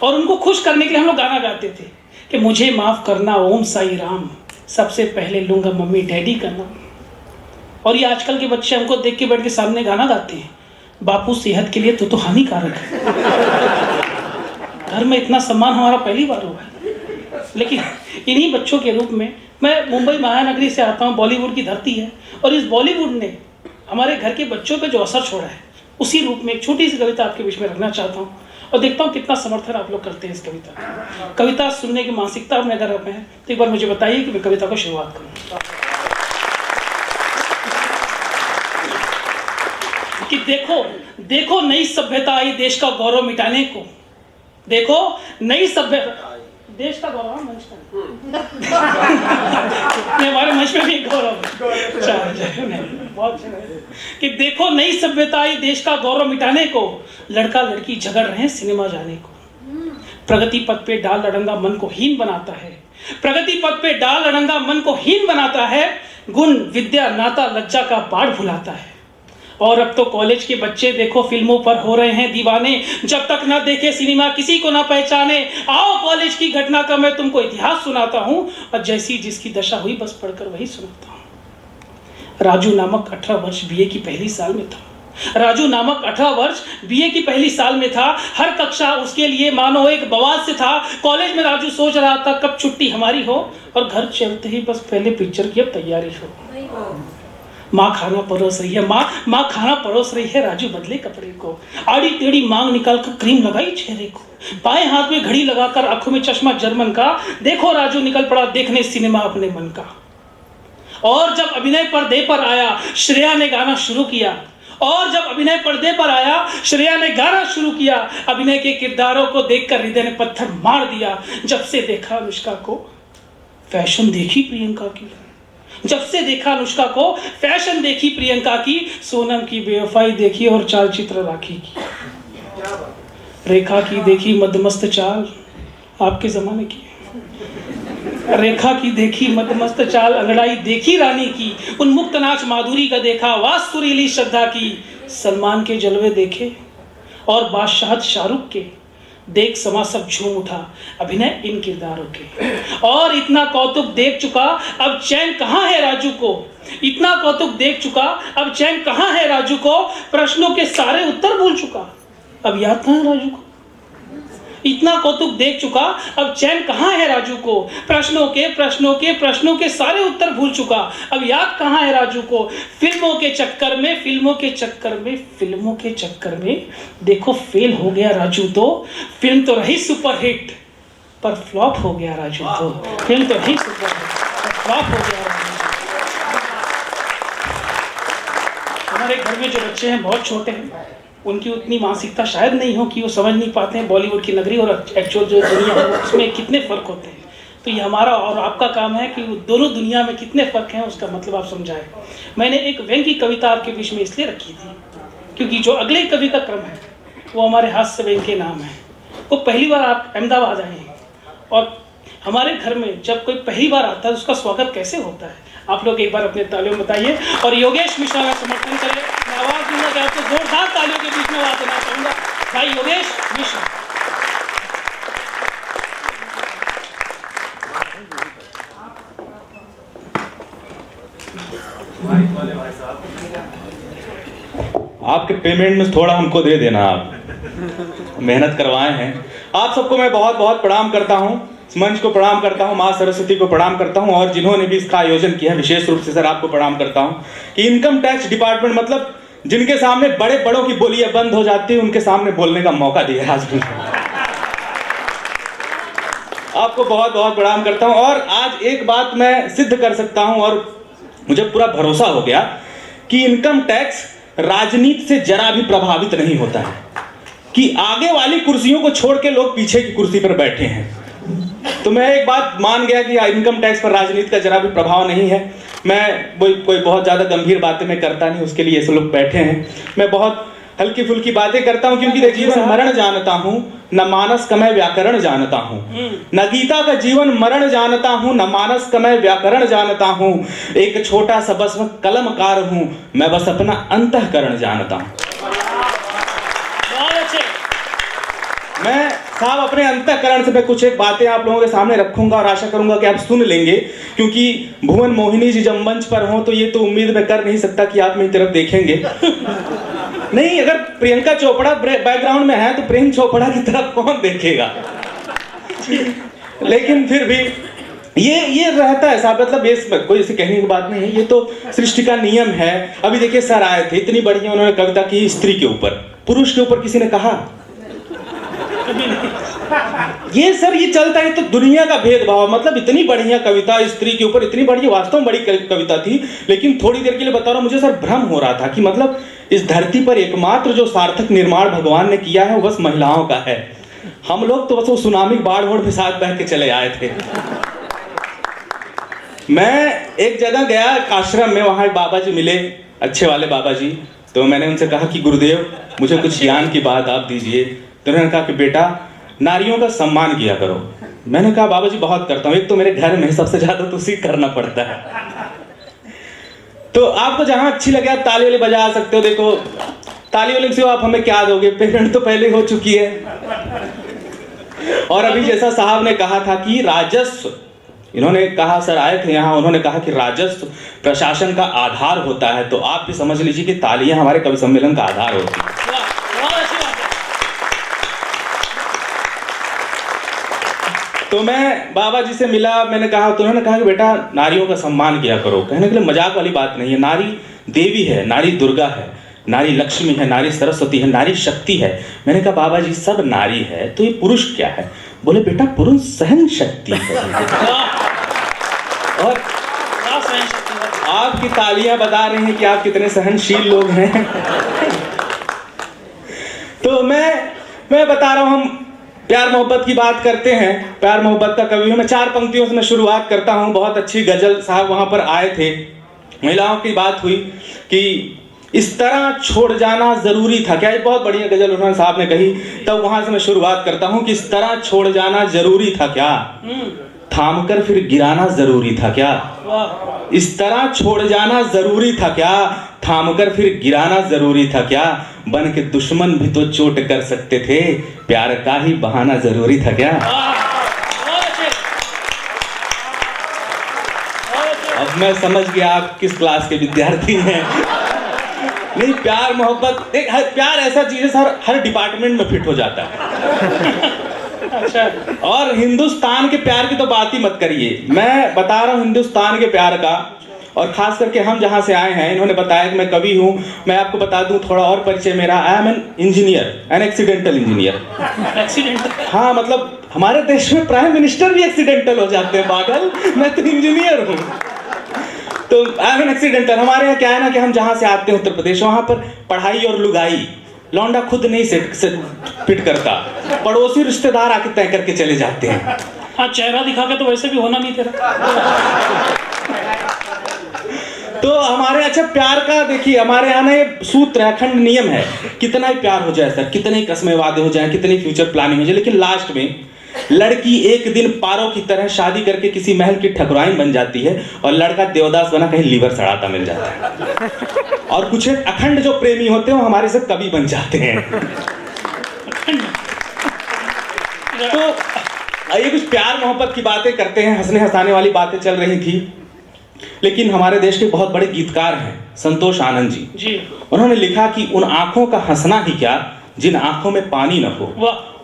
और उनको खुश करने के लिए हम लोग गाना गाते थे कि मुझे माफ़ करना ओम साई राम, सबसे पहले लूँगा मम्मी डैडी का नाम। और ये आजकल के बच्चे हमको देख के बैठ के सामने गाना गाते हैं, बापू सेहत के लिए तो हानिकारक है। घर में इतना सम्मान हमारा पहली बार हुआ है। लेकिन इन्हीं बच्चों के रूप में मैं मुंबई महानगरी से आता हूँ, बॉलीवुड की धरती है, और इस बॉलीवुड ने हमारे घर के बच्चों पे जो असर छोड़ा है उसी रूप में एक छोटी सी कविता आपके बीच में रखना चाहता हूँ और देखता हूँ कितना समर्थन आप लोग करते हैं इस कविता। कविता सुनने की मानसिकता में अगर आप हैं तो एक बार मुझे बताइए कि मैं कविता को शुरुआत करूँ। कि देखो देखो नई सभ्यता आई देश का गौरव मिटाने को, देखो नई सभ्यता, देश का गौरव मंच का हमारे मंच में भी गौरव बहुत कि देखो नई सभ्यता आई देश का गौरव मिटाने को, लड़का लड़की झगड़ रहे हैं सिनेमा जाने को। प्रगति पथ पे डाल लड़ंगा मन को हीन बनाता है, प्रगति पथ पे डाल लड़ंगा मन को हीन बनाता है, गुण विद्या नाता लज्जा का बाढ़ भुलाता है। और अब तो कॉलेज के बच्चे देखो फिल्मों पर हो रहे हैं दीवाने, जब तक ना देखे सिनेमा किसी को ना पहचाने। आओ कॉलेज की घटना का मैं तुमको इतिहास सुनाता हूँ, और जैसी जिसकी दशा हुई बस पढ़कर वही सुनाता हूँ। राजू नामक 18 वर्ष बीए की पहली साल में था, राजू नामक 18 वर्ष बीए की पहली साल में था। हर कक्षा उसके लिए मानो एक बवाल से था। कॉलेज में राजू सोच रहा था कब छुट्टी हमारी हो और घर चलते ही बस पहले पिक्चर की अब तैयारी हो। माँ खाना परोस रही है, माँ खाना परोस रही है। राजू बदले कपड़े को, आड़ी टेढ़ी मांग निकालकर क्रीम लगाई चेहरे को, बाएं हाथ में घड़ी लगाकर आंखों में चश्मा जर्मन का। देखो राजू निकल पड़ा देखने सिनेमा अपने मन का। और जब अभिनय पर्दे पर आया श्रेया ने गाना शुरू किया। और जब अभिनय पर्दे पर आया श्रेया ने गाना शुरू किया। अभिनय के किरदारों को देखकर हृदय ने पत्थर मार दिया। जब से देखा अनुष्का को फैशन देखी प्रियंका की। जब से देखा अनुष्का को फैशन देखी प्रियंका की। सोनम की बेवफाई देखी और चाल चित्र राखी की। रेखा की देखी मदमस्त चाल, आपके जमाने की। रेखा की देखी मदमस्त चाल, अंगड़ाई देखी रानी की। उन्मुक्त नाच माधुरी का देखा, आवाज सुरीली श्रद्धा की। सलमान के जलवे देखे और बादशाहत शाहरुख के। देख समा सब झूम उठा अभिनय इन किरदारों के। और इतना कौतुक देख चुका अब चैन कहाँ है राजू को। इतना कौतुक देख चुका अब चैन कहाँ है राजू को। प्रश्नों के सारे उत्तर भूल चुका अब याद कहाँ है राजू को। इतना कौतुक देख चुका अब चैन कहाँ है राजू को। प्रश्नों के सारे उत्तर भूल चुका अब याद कहाँ है राजू को। फिल्मों के चक्कर में देखो फेल हो गया राजू तो। फिल्म तो रही सुपरहिट पर फ्लॉप हो गया राजू तो। फिल्म तो रही सुपरहिट पर फ्लॉप हो गया राजू। हमारे घर में जो बच्चे हैं बहुत छोटे हैं, उनकी उतनी मानसिकता शायद नहीं हो कि वो समझ नहीं पाते हैं बॉलीवुड की नगरी और एक्चुअल जो दुनिया है उसमें कितने फ़र्क होते हैं। तो ये हमारा और आपका काम है कि दोनों दुनिया में कितने फ़र्क हैं उसका मतलब आप समझाएं। मैंने एक व्यंग्य की कविता आपके बीच में इसलिए रखी थी क्योंकि जो अगले कवि का क्रम है वो हमारे हास्य व्यंग्य के नाम है। वो पहली बार आप अहमदाबाद आए हैं और हमारे घर में जब कोई पहली बार आता है उसका स्वागत कैसे होता है आप लोग एक बार अपने तालियों में बताइए। और योगेश मिश्रा का समर्थन करें। मैं आवाज़ दूंगा कि आपको जोरदार तालियों के बीच में आवाज़ देना चाहूँगा भाई योगेश मिश्रा। आपके पेमेंट में थोड़ा हमको दे देना, आप मेहनत करवाए हैं। आप सबको मैं बहुत बहुत प्रणाम करता हूँ। इस मंच को प्रणाम करता हूँ, माँ सरस्वती को प्रणाम करता हूँ और जिन्होंने भी इसका आयोजन किया है विशेष रूप से सर आपको प्रणाम करता हूँ कि इनकम टैक्स डिपार्टमेंट मतलब जिनके सामने बड़े बड़ों की बोलियां बंद हो जाती है उनके सामने बोलने का मौका दिया आज भी। आपको बहुत बहुत प्रणाम करता हूँ। और आज एक बात मैं सिद्ध कर सकता हूँ और मुझे पूरा भरोसा हो गया कि इनकम टैक्स राजनीति से जरा भी प्रभावित नहीं होता है कि आगे वाली कुर्सियों को छोड़ के लोग पीछे की कुर्सी पर बैठे हैं। तो मैं एक बात मान गया कि इनकम टैक्स पर राजनीति का जरा भी प्रभाव नहीं है। मैं कोई बहुत ज़्यादा गंभीर बातें मैं करता नहीं, उसके लिए ऐसे लोग बैठे हैं। मैं बहुत हल्की फुल्की बातें करता हूँ क्योंकि जीवन मरण जानता हूँ, न मानस कमय व्याकरण जानता हूँ। न गीता का जीवन मरण जानता हूँ, न मानस कमय व्याकरण जानता हूँ। एक छोटा सा बस मैं कलमकार हूँ, मैं बस अपना अंतःकरण जानता हूँ। मैं साहब अपने अंतःकरण से मैं कुछ एक बातें आप लोगों के सामने रखूंगा और आशा करूंगा कि आप सुन लेंगे क्योंकि भुवन मोहिनी जी जब मंच पर हों तो ये तो उम्मीद मैं कर नहीं सकता कि आप मेरी तरफ देखेंगे। नहीं, अगर प्रियंका चोपड़ा बैकग्राउंड में है तो प्रेम चोपड़ा की तरफ कौन देखेगा। लेकिन फिर भी ये रहता है साहब, मतलब ये कोई ऐसी कहने की बात नहीं है, ये तो सृष्टि का नियम है। अभी देखिए सर आए थे, इतनी बढ़िया उन्होंने कविता की स्त्री के ऊपर, पुरुष के ऊपर किसी ने कहा ये सर ये चलता है तो दुनिया का भेदभाव। मतलब इतनी बढ़िया कविता स्त्री के ऊपर, इतनी बढ़िया वास्तव में बड़ी कविता थी, लेकिन थोड़ी देर के लिए बता रहा हूं मुझे सर भ्रम हो रहा था कि मतलब इस धरती पर एकमात्र जो सार्थक निर्माण भगवान ने किया है वो बस महिलाओं का है। हम लोग तो बस वो सुनामी बाढ़ वोढ़ के साथ बह के चले आए थे। मैं एक जगह गया आश्रम में, वहां बाबा जी मिले, अच्छे वाले बाबा जी। तो मैंने उनसे कहा कि गुरुदेव मुझे कुछ ज्ञान की बात आप दीजिए। तो उन्होंने कहा कि बेटा नारियों का सम्मान किया करो। मैंने कहा बाबा जी बहुत करता हूँ, एक तो मेरे घर में सबसे ज्यादा तो उसी करना पड़ता है। तो आपको जहां अच्छी लगे आप ताली वाली बजा सकते हो। देखो ताली वाली से आप हमें क्या दोगे, पेमेंट तो पहले हो चुकी है। और अभी जैसा साहब ने कहा था कि राजस्व इन्होंने कहा, सर आए थे यहाँ, उन्होंने कहा कि राजस्व प्रशासन का आधार होता है। तो आप भी समझ लीजिए कि तालियां हमारे कवि सम्मेलन का आधार होती है। वाह, बहुत अच्छी बात है। तो मैं बाबा जी से मिला, मैंने कहा, तो उन्होंने कहा कि बेटा नारियों का सम्मान किया करो। कहने के लिए मजाक वाली बात नहीं है, नारी देवी है, नारी दुर्गा है, नारी लक्ष्मी है, नारी सरस्वती है, नारी शक्ति है। मैंने कहा बाबा जी सब नारी है तो ये पुरुष क्या है? बोले बेटा पुरुष सहन शक्ति है। और आपकी तालियां बता रही हैं कि आप कितने सहनशील लोग हैं। तो मैं बता रहा हूं, हम प्यार मोहब्बत की बात करते हैं, प्यार मोहब्बत का कवि हूं मैं। 4 पंक्तियों से मैं शुरुआत करता हूं। बहुत अच्छी गजल साहब वहां पर आए थे, महिलाओं की बात हुई कि इस तरह छोड़ जाना जरूरी था क्या। ये बहुत बढ़िया गजल उन्होंने साहब ने कही। तब वहां से मैं शुरुआत करता हूं कि इस तरह छोड़ जाना जरूरी था क्या, थाम कर फिर गिराना जरूरी था क्या। इस तरह छोड़ जाना जरूरी था क्या, थाम कर फिर गिराना जरूरी था क्या। बन के दुश्मन भी तो चोट कर सकते थे, प्यार का ही बहाना जरूरी था क्या। अब मैं समझ गया आप किस क्लास के विद्यार्थी हैं। नहीं, प्यार मोहब्बत एक प्यार ऐसा चीज है सर, हर डिपार्टमेंट में फिट हो जाता है। अच्छा, और हिंदुस्तान के प्यार की तो बात ही मत करिए। मैं बता रहा हूँ हिंदुस्तान के प्यार का, और खास करके हम जहां से आए हैं, इन्होंने बताया कि मैं कवि हूं। मैं आपको बता दूं थोड़ा और परिचय मेरा। I am an engineer, an accidental engineer. Accidental? हाँ, मतलब हमारे देश में प्राइम मिनिस्टर भी एक्सीडेंटल हो जाते हैं पागल, मैं तो इंजीनियर हूँ। तो आई एम एन एक्सीडेंटल। हमारे यहाँ क्या है ना कि हम जहां से आते हैं उत्तर प्रदेश, वहां पर पढ़ाई और लुगाई लौंडा खुद नहीं से फिट करता, पड़ोसी रिश्तेदार आके तय करके चले जाते हैं। हाँ, चेहरा दिखा के तो वैसे भी होना नहीं तेरा। तो हमारे अच्छा प्यार का देखिए, हमारे यहाँ ना ये सूत्र है, अखंड नियम है, कितना ही प्यार हो जाए सर, कितने ही कस्में वादे हो जाए, कितनी फ्यूचर प्लानिंग हो जाए, लेकिन लास्ट में लड़की एक दिन पारो की तरह शादी करके किसी महल की ठकुराइन बन जाती है और लड़का देवदास बना कहीं लीवर सड़ाता मिल जाता है। और कुछ एक अखंड जो प्रेमी होते हैं वो हमारे से कवि बन जाते हैं। तो ये कुछ प्यार मोहब्बत की बातें करते हैं, हंसने हंसाने वाली बातें चल रही थी। लेकिन हमारे देश के बहुत बड़े गीतकार हैं संतोष आनंद जी। उन्होंने लिखा कि उन आंखों का हंसना ही क्या जिन आंखों में पानी न हो,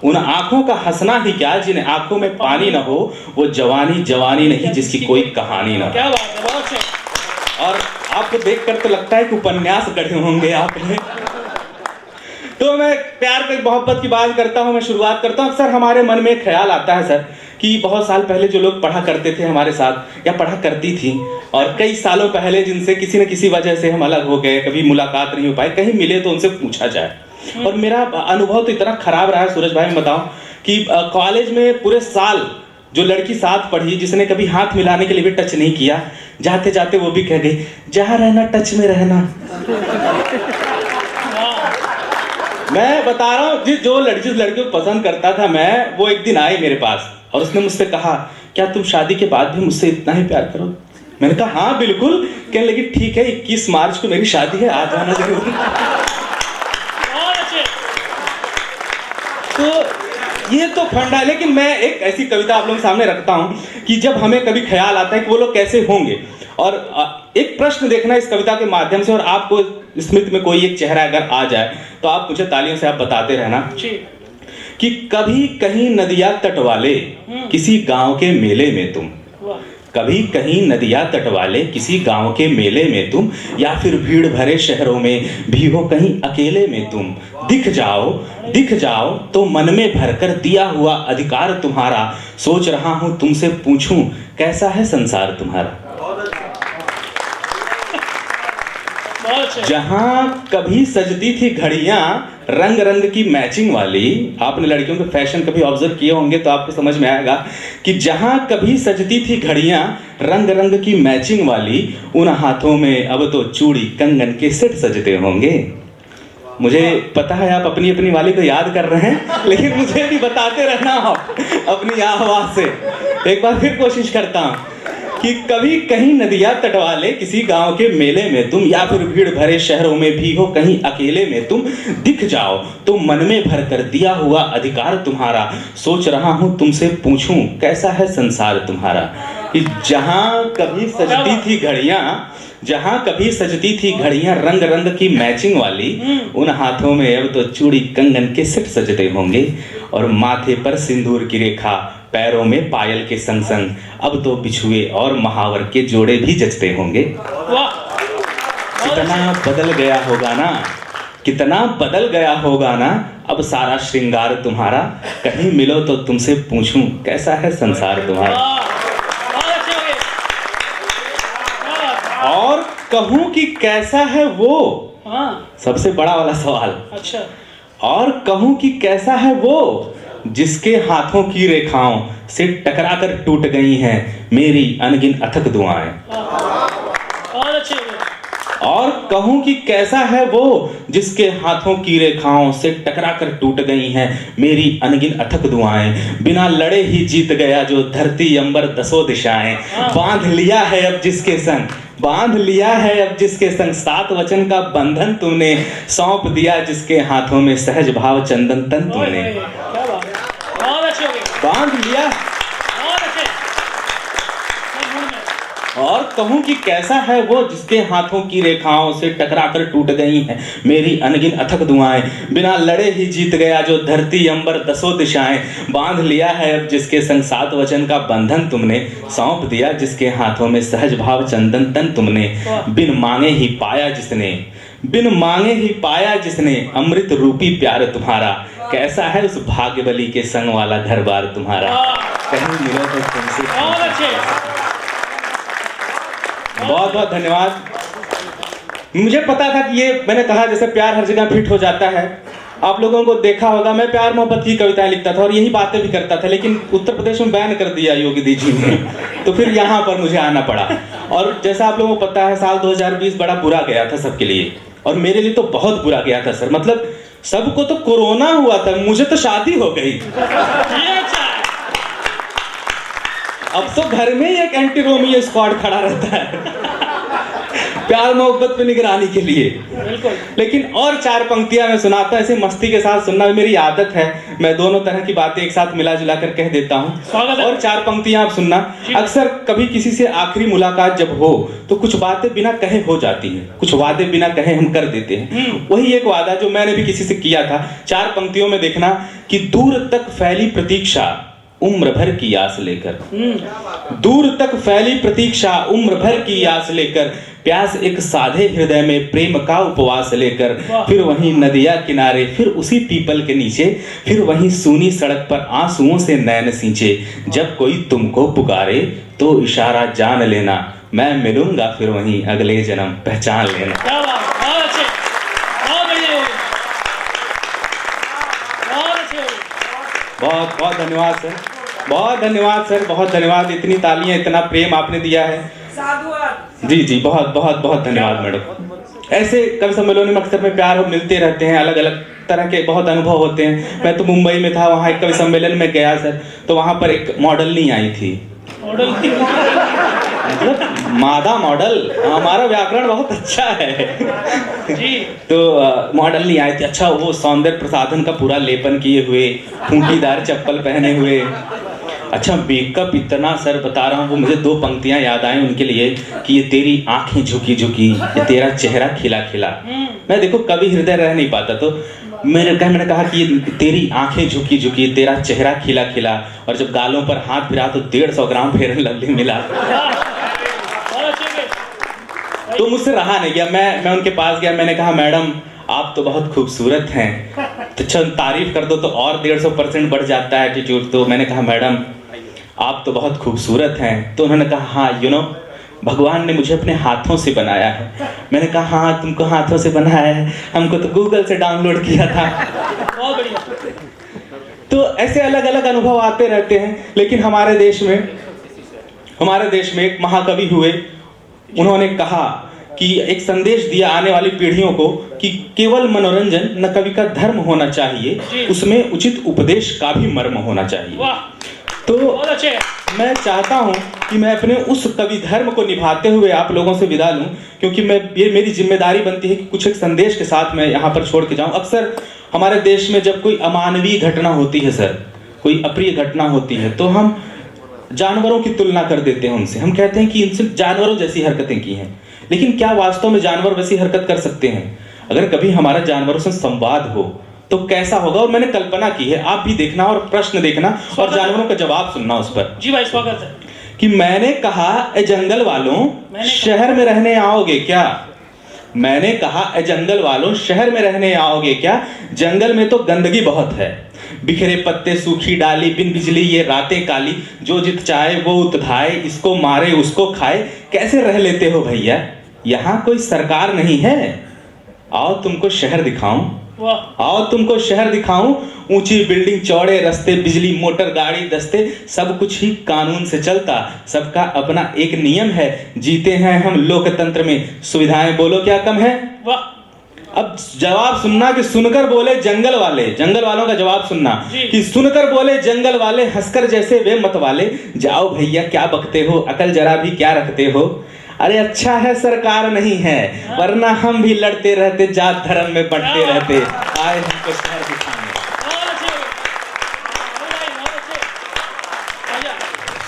उन आंखों का हंसना ही क्या जिन आंखों में पानी न हो, वो जवानी जवानी नहीं जिसकी कोई कहानी न हो। क्या बात है, बहुत सही। और आपको देखकर तो लगता है कि उपन्यास गढ़े होंगे आपने। तो मैं प्यार की मोहब्बत की बात करता हूं, मैं शुरुआत करता हूं। अक्सर हमारे मन में ख्याल आता है सर कि बहुत साल पहले जो लोग पढ़ा करते थे हमारे साथ या पढ़ा करती थी, और कई सालों पहले जिनसे किसी न किसी वजह से हम अलग हो गए, कभी मुलाकात नहीं हो पाई, कहीं मिले तो उनसे पूछा जाए। और मेरा अनुभव तो इतना खराब रहा है सूरज भाई, मैं बताऊं कि कॉलेज में पूरे साल जो लड़की साथ पढ़ी, जिसने कभी हाथ मिलाने के लिए भी टच नहीं किया, जाते जाते वो भी कह गई जहां रहना टच में रहना। मैं बता रहा हूँ जिस लड़की को पसंद करता था मैं, वो एक दिन आई मेरे पास और उसने मुझसे कहा क्या तुम शादी के बाद भी मुझसे इतना ही प्यार करो। मैंने कहा हाँ बिल्कुल। कहने लगी ठीक है 21 मार्च को मेरी शादी है, आ जाना जरूर। तो ये तो फंडा है। लेकिन मैं एक ऐसी कविता आप लोगों के सामने रखता हूं कि जब हमें कभी ख्याल आता है कि वो लोग कैसे होंगे, और एक प्रश्न देखना इस कविता के माध्यम से, और आपको स्मृति में कोई एक चेहरा अगर आ जाए तो आप मुझे तालियों से आप बताते रहना कि कभी कहीं नदिया तट वाले किसी गांव के मेले में तुम, कभी कहीं नदिया तट वाले किसी गांव के मेले में तुम, या फिर भीड़ भरे शहरों में भी हो कहीं अकेले में तुम, दिख जाओ तो मन में भरकर दिया हुआ अधिकार तुम्हारा, सोच रहा हूं तुमसे पूछूं कैसा है संसार तुम्हारा। जहां कभी सजती थी घड़ियां रंग रंग की मैचिंग वाली, आपने लड़कियों के फैशन कभी ऑब्जर्व किए होंगे तो आपको समझ में आएगा कि जहां कभी सजती थी घड़ियां रंग रंग की मैचिंग वाली, उन हाथों में अब तो चूड़ी कंगन के सेट सजते होंगे। मुझे पता है आप अपनी अपनी वाली को याद कर रहे हैं, लेकिन मुझे भी बताते रहना आप अपनी आवाज से। एक बार फिर कोशिश करता हूं कि कभी कहीं नदिया तट वाले किसी गांव के मेले में तुम, या फिर भीड़ भरे शहरों में भी हो कहीं अकेले में तुम, दिख जाओ तो मन में भर कर दिया हुआ अधिकार तुम्हारा, सोच रहा हूं तुमसे पूछूं कैसा है संसार तुम्हारा। कि जहां कभी सजती थी घड़ियां रंग रंग की मैचिंग वाली, उन हाथों में अब तो चूड़ी कंगन के सेट सजते होंगे, और माथे पर सिंदूर की रेखा, पैरों में पायल के संग संग अब तो बिछुए और महावर के जोड़े भी जचते होंगे। कितना बदल गया होगा ना, कितना बदल गया होगा ना अब सारा श्रृंगार तुम्हारा, कहीं मिलो तो तुमसे पूछूं कैसा है संसार तुम्हारा। और कहूं कि कैसा है वो, सबसे बड़ा वाला सवाल। अच्छा। और कहूं कि कैसा है वो जिसके हाथों की रेखाओं से टकराकर टूट गई हैं मेरी अनगिन अथक दुआएं। बहुत अच्छे। और कहूं कि कैसा है वो जिसके हाथों की रेखाओं से टकराकर टूट गई हैं मेरी अनगिन अथक दुआएं। बिना लड़े ही जीत गया जो धरती अंबर दसों दिशाएं। बांध लिया है अब जिसके संग, बांध लिया है अब जिसके संग, 7 वचन का बंधन तुमने, सौंप दिया जिसके हाथों में सहज भाव चंदन तन तुमने। बांध लिया। और कहूं कि कैसा है वो जिसके हाथों की रेखाओं से टकराकर टूट गई हैं मेरी अनगिन अथक दुआएं। बिना लड़े ही जीत गया जो धरती अंबर दसों दिशाएं। बांध लिया है अब जिसके संग 7 वचन का बंधन तुमने, सौंप दिया जिसके हाथों में सहज भाव चंदन तन तुमने। बिन मांगे ही पाया जिसने, बिन मांगे ही पाया जिसने अमृत रूपी प्यार तुम्हारा। कैसा है उस भाग्यवली के संग वाला घर बार तुम्हारा, कहीं मिलो तो तुमसे। बहुत बहुत धन्यवाद। मुझे पता था कि ये, मैंने कहा जैसे प्यार हर जगह फिट हो जाता है, आप लोगों को देखा होगा मैं प्यार मोहब्बत की कविताएं लिखता था और यही बातें भी करता था, लेकिन उत्तर प्रदेश में बैन कर दिया योगी दी जी ने, तो फिर यहाँ पर मुझे आना पड़ा। और जैसा आप लोगों को पता है साल 2020 बड़ा बुरा गया था सबके लिए, और मेरे लिए तो बहुत बुरा गया था सर। मतलब सबको तो कोरोना हुआ था, मुझे तो शादी हो गई। अब तो घर में ही एक एंटी रोमियो स्क्वाड खड़ा रहता है प्यार मोहब्बत पे निगरानी के लिए। लेकिन और 4 पंक्तियां मैं सुनाता, ऐसे मस्ती के साथ सुनना मेरी आदत है, मैं दोनों तरह की बातें एक साथ मिला जुला कर कह देता हूँ। और 4 पंक्तियां आप सुनना। अक्सर कभी किसी से आखिरी मुलाकात जब हो तो कुछ बातें बिना कहे हो जाती हैं, कुछ वादे बिना कहे हम कर देते हैं। वही एक वादा जो मैंने भी किसी से किया था। 4 पंक्तियों में देखना कि दूर तक फैली प्रतीक्षा उम्र भर की आस लेकर, दूर तक फैली प्रतीक्षा उम्र भर की आस लेकर, प्यास एक साधे हृदय में प्रेम का उपवास लेकर, फिर वहीं नदिया किनारे, फिर उसी पीपल के नीचे, फिर वहीं सूनी सड़क पर आंसुओं से नैन सींचे। जब कोई तुमको पुकारे तो इशारा जान लेना, मैं मिलूंगा फिर वहीं अगले जन्म पहचान लेना। क्या बात, बहुत अच्छे, बहुत बढ़िया, बहुत अच्छे। बहुत बहुत धन्यवाद सर, बहुत धन्यवाद सर, बहुत धन्यवाद। इतनी तालियां, इतना प्रेम आपने दिया है। जी जी, बहुत बहुत बहुत धन्यवाद मैडम। ऐसे कवि सम्मेलनों में अक्सर में प्यार मिलते रहते हैं, अलग अलग तरह के बहुत अनुभव होते हैं। मैं तो मुंबई में था, वहाँ एक कवि सम्मेलन में गया सर, तो वहाँ पर एक मॉडल नहीं आई थी। मॉडल मतलब मादा मॉडल, हमारा व्याकरण बहुत अच्छा है जी। तो मॉडल नहीं आई थी। अच्छा, वो सौंदर्य प्रसाधन का पूरा लेपन किए हुए, खूंटीदार चप्पल पहने हुए। अच्छा, मेकअप इतना सर बता रहा हूँ, वो मुझे 2 पंक्तियां याद आई उनके लिए कि ये तेरी आंखें झुकी झुकी, ये तेरा चेहरा खिला खिला। मैं देखो कवि हृदय रह नहीं पाता, तो मैंने कहा कि ये तेरी आंखें झुकी झुकी, तेरा चेहरा खिला खिला, और जब गालों पर हाथ फिरा तो 150 ग्राम फेयर लवली मिला। तो मुझसे रहा नहीं गया, मैं उनके पास गया, मैंने कहा मैडम आप तो बहुत खूबसूरत हैं, तो चल तारीफ कर दो तो और 150% बढ़ जाता है एटीट्यूड। तो मैंने कहा मैडम आप तो बहुत खूबसूरत हैं। तो उन्होंने कहा हाँ भगवान ने मुझे अपने हाथों से बनाया है। मैंने कहा हाँ तुमको हाथों से बनाया है, हमको तो गूगल से डाउनलोड किया था। बहुत बढ़िया। तो ऐसे अलग अलग अनुभव आते रहते हैं। लेकिन हमारे देश में एक महाकवि हुए, उन्होंने कहा कि एक संदेश दिया आने वाली पीढ़ियों को कि केवल मनोरंजन न कवि का धर्म होना चाहिए, उसमें उचित उपदेश का भी मर्म होना चाहिए। तो मैं चाहता हूं कि मैं अपने उस कवि धर्म को निभाते हुए आप लोगों से विदा लूं, क्योंकि ये मेरी जिम्मेदारी बनती है कि कुछ एक संदेश के साथ मैं यहाँ पर छोड़ के जाऊं। अक्सर हमारे देश में जब कोई अमानवीय घटना होती है सर, कोई अप्रिय घटना होती है, तो हम जानवरों की तुलना कर देते हैं उनसे। हम कहते हैं कि इनसे जानवरों जैसी हरकतें की हैं, लेकिन क्या वास्तव में जानवर वैसी हरकत कर सकते हैं? अगर कभी हमारा जानवरों से संवाद हो तो कैसा होगा? और मैंने कल्पना की है, आप भी देखना और प्रश्न देखना और जानवरों का जवाब सुनना उस पर। जी भाई, स्वागत है। कि मैंने कहा ए जंगल वालों शहर में रहने आओगे क्या? मैंने कहा ए जंगल वालों शहर में रहने आओगे क्या? जंगल में तो गंदगी बहुत है, बिखरे पत्ते, सूखी डाली, बिन बिजली ये रातें काली, जो जित चाहे वो उत धाए, इसको मारे उसको खाए, कैसे रह लेते हो भैया? यहाँ कोई सरकार नहीं है, आओ तुमको शहर दिखाऊं, आओ तुमको शहर दिखाऊं। ऊंची बिल्डिंग, चौड़े रास्ते, बिजली, मोटर, गाड़ी, दस्ते, सब कुछ ही कानून से चलता, सबका अपना एक नियम है, जीते हैं हम लोकतंत्र में, सुविधाएं बोलो क्या कम है? अब जवाब सुनना कि सुनकर बोले जंगल वाले, जंगल वालों का जवाब सुनना कि सुनकर बोले जंगल वाले, हंसकर जैसे वे मत वाले, जाओ भैया क्या बकते हो, अकल जरा भी क्या रखते हो? अरे अच्छा है सरकार नहीं है, वरना हम भी लड़ते रहते, जात धर्म में बंटते रहते, आए हमको शहर दिखाने।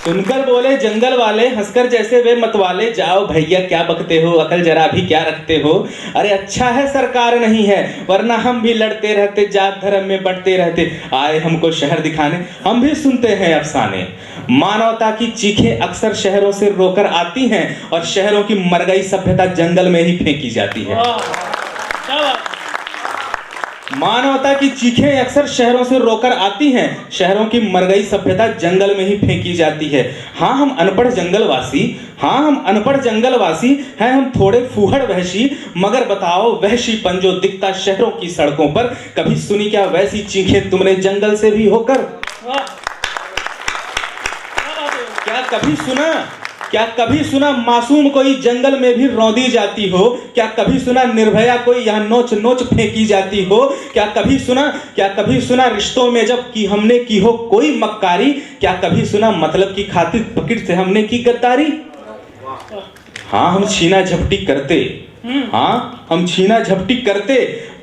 सुनकर बोले जंगल वाले, हंसकर जैसे वे मतवाले, जाओ भैया क्या बकते हो, अकल जरा भी क्या रखते हो? अरे अच्छा है सरकार नहीं है, वरना हम भी लड़ते रहते, जात धर्म में बंटते रहते, आए हमको शहर दिखाने। हम भी सुनते हैं अफसाने, मानवता की चीखें अक्सर शहरों से रोकर आती हैं, और शहरों की मर गई सभ्यता जंगल में ही फेंकी जाती है। मानवता की चीखें अक्सर शहरों से रोकर आती हैं, शहरों की मर गई सभ्यता जंगल में ही फेंकी जाती है। हाँ हम अनपढ़ जंगलवासी, हाँ हम अनपढ़ जंगलवासी हैं, हम थोड़े फूहड़ वहशी, मगर बताओ वहशीपन जो दिखता शहरों की सड़कों पर, कभी सुनी क्या वैसी चीखें तुमने जंगल से भी होकर? क्या कभी सुना मासूम कोई जंगल में भी रौंदी जाती हो? क्या कभी सुना निर्भया कोई यहाँ नोच नोच फेंकी जाती हो? क्या कभी सुना रिश्तों में जब की हमने की हो कोई मक्कारी? क्या कभी सुना मतलब की खातिर पकड़ से हमने की गद्दारी? हाँ हम छीना झपटी करते, हाँ हम छीना झपटी करते,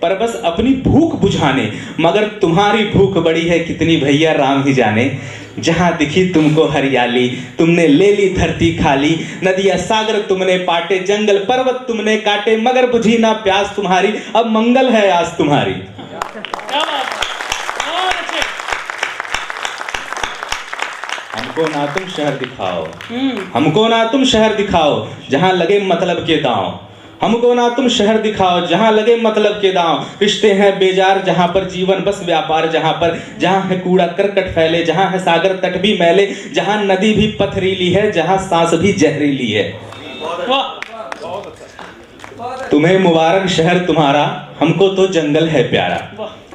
पर बस अपनी भूख बुझाने, मगर तुम्हारी भूख बड़ी है कितनी भैया राम ही जाने। जहां दिखी तुमको हरियाली, तुमने ले ली धरती खाली, नदियां सागर तुमने पाटे, जंगल पर्वत तुमने काटे, मगर बुझी ना प्यास तुम्हारी, अब मंगल है आज तुम्हारी। हमको ना तुम शहर दिखाओ, हमको ना तुम शहर दिखाओ, जहां लगे मतलब के दांव, हमको ना तुम शहर दिखाओ, जहां लगे मतलब के दांव, रिश्ते हैं बेजार जहां पर जीवन बस व्यापार, जहां है कूड़ा करकट फैले, जहां है सागर तट भी मैले, जहां नदी भी पथरीली है, जहां सांस भी जहरीली है। तुम्हें मुबारक शहर तुम्हारा, हमको तो जंगल है प्यारा,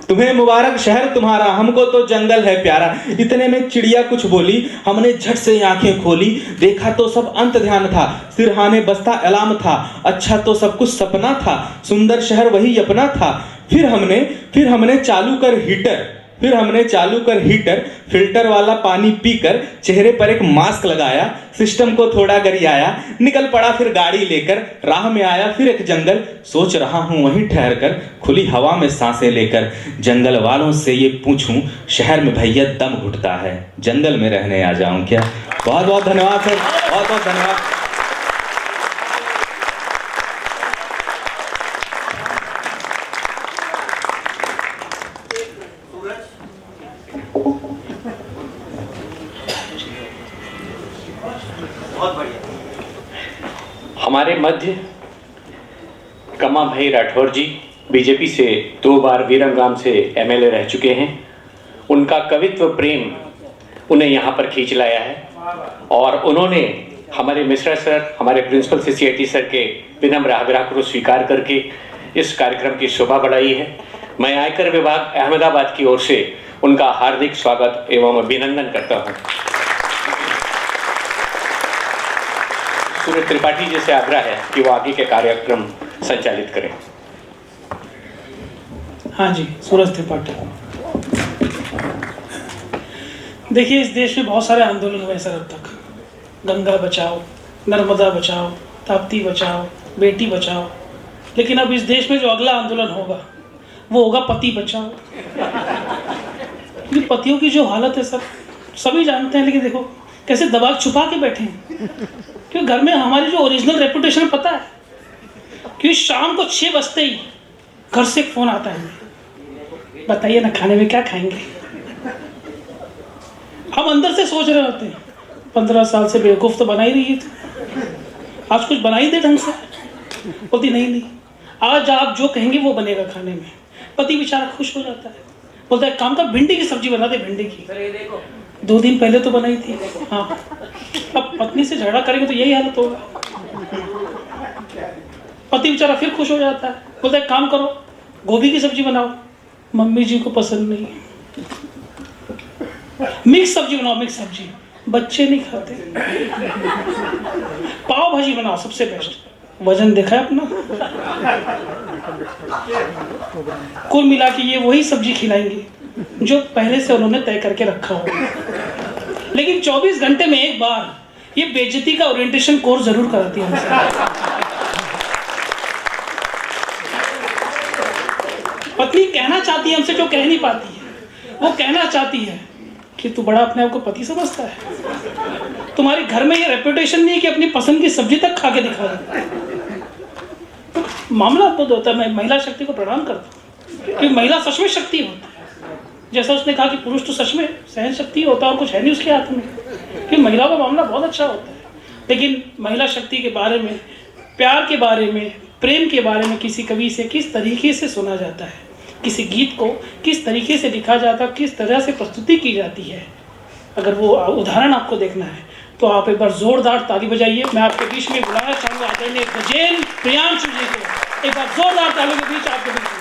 तुम्हें मुबारक शहर तुम्हारा, हमको तो जंगल है प्यारा। इतने में चिड़िया कुछ बोली, हमने झट से आंखें खोली, देखा तो सब अंत ध्यान था, सिरहाने बस्ता अलाम था, अच्छा तो सब कुछ सपना था, सुंदर शहर वही अपना था। फिर हमने चालू कर हीटर, फिल्टर वाला पानी पीकर, चेहरे पर एक मास्क लगाया, सिस्टम को थोड़ा गरियाया, निकल पड़ा फिर गाड़ी लेकर, राह में आया फिर एक जंगल, सोच रहा हूं वहीं ठहर कर, खुली हवा में सांसें लेकर, जंगल वालों से ये पूछूं, शहर में भैया दम घुटता है, जंगल में रहने आ जाऊं क्या? बहुत बहुत धन्यवाद सर, बहुत बहुत धन्यवाद। हमारे मध्य कमा भाई राठौर जी बीजेपी से 2 बार वीरंगाम से एमएलए रह चुके हैं। उनका कवित्व प्रेम उन्हें यहाँ पर खींच लाया है और उन्होंने हमारे मिश्रा सर, हमारे प्रिंसिपल सीसीआईटी सर के विनम्र आग्रह को स्वीकार करके इस कार्यक्रम की शोभा बढ़ाई है। मैं आयकर विभाग अहमदाबाद की ओर से उनका हार्दिक स्वागत एवं अभिनंदन करता हूँ। सूरज त्रिपाठी जी से आग्रह है कि वो आगे के कार्यक्रम संचालित करें। हाँ जी, सूरज त्रिपाठी। देखिए, इस देश में बहुत सारे आंदोलन हुए सर अब तक, गंगा बचाओ, नर्मदा बचाओ, ताप्ती बचाओ, बेटी बचाओ, लेकिन अब इस देश में जो अगला आंदोलन होगा वो होगा पति बचाओ। क्योंकि पतियों की जो हालत है सर सभी जानते हैं, लेकिन देखो कैसे दबा छुपा के बैठे हैं, क्योंकि घर में हमारी जो ओरिजिनल रेपुटेशन पता है, क्योंकि शाम को 6 बजते ही घर से एक फोन आता है, बताइए ना खाने में क्या खाएंगे। हम अंदर से सोच रहे होते हैं 15 साल से बेवकूफ़ तो बना ही रही है, आज कुछ बना ही दे ढंग से। बोलती नहीं, आज आप जो कहेंगे वो बनेगा खाने में। पति बेचारा खुश हो जाता है, बोलता है काम का भिंडी की सब्जी बना दे, भिंडी की 2 दिन पहले तो बनाई थी। हाँ, अब पत्नी से झगड़ा करेंगे तो यही हालत होगा। पति बेचारा फिर खुश हो जाता है, बोलता है काम करो गोभी की सब्जी बनाओ, मम्मी जी को पसंद नहीं है। मिक्स सब्जी बनाओ, मिक्स सब्जी, बच्चे नहीं खाते। पाव भाजी बनाओ, सबसे बेस्ट, वजन देखा है अपना। कुल मिला के ये वही सब्जी खिलाएंगे जो पहले से उन्होंने तय करके रखा हो। लेकिन 24 घंटे में एक बार ये बेइज्जती का ओरिएंटेशन कोर्स जरूर कराती है हमसे। पत्नी कहना चाहती है हमसे जो कह नहीं पाती है। वो कहना चाहती है कि तू बड़ा अपने आप को पति समझता है, तुम्हारे घर में ये रेपुटेशन नहीं है कि अपनी पसंद की सब्जी तक खा के दिखा दे। मामला खुद होता है। मैं महिला शक्ति को प्रणाम करता हूँ, क्योंकि महिला सच में शक्ति होता है। जैसा उसने कहा कि पुरुष तो सच में सहन शक्ति होता है और कुछ है नहीं उसके हाथ में, कि महिलाओं का मामला बहुत अच्छा होता है। लेकिन महिला शक्ति के बारे में, प्यार के बारे में, प्रेम के बारे में किसी कवि से किस तरीके से सुना जाता है, किसी गीत को किस तरीके से लिखा जाता है, किस तरह से प्रस्तुति की जाती है, अगर वो उदाहरण आपको देखना है तो आप एक बार जोरदार ताली बजाइए। मैं आपके बीच में बुलाना चाहूँगा आदरणीय गजेंद्र प्रियांशु जी को, एक बार जोरदार ताली के बीच आपके बीच।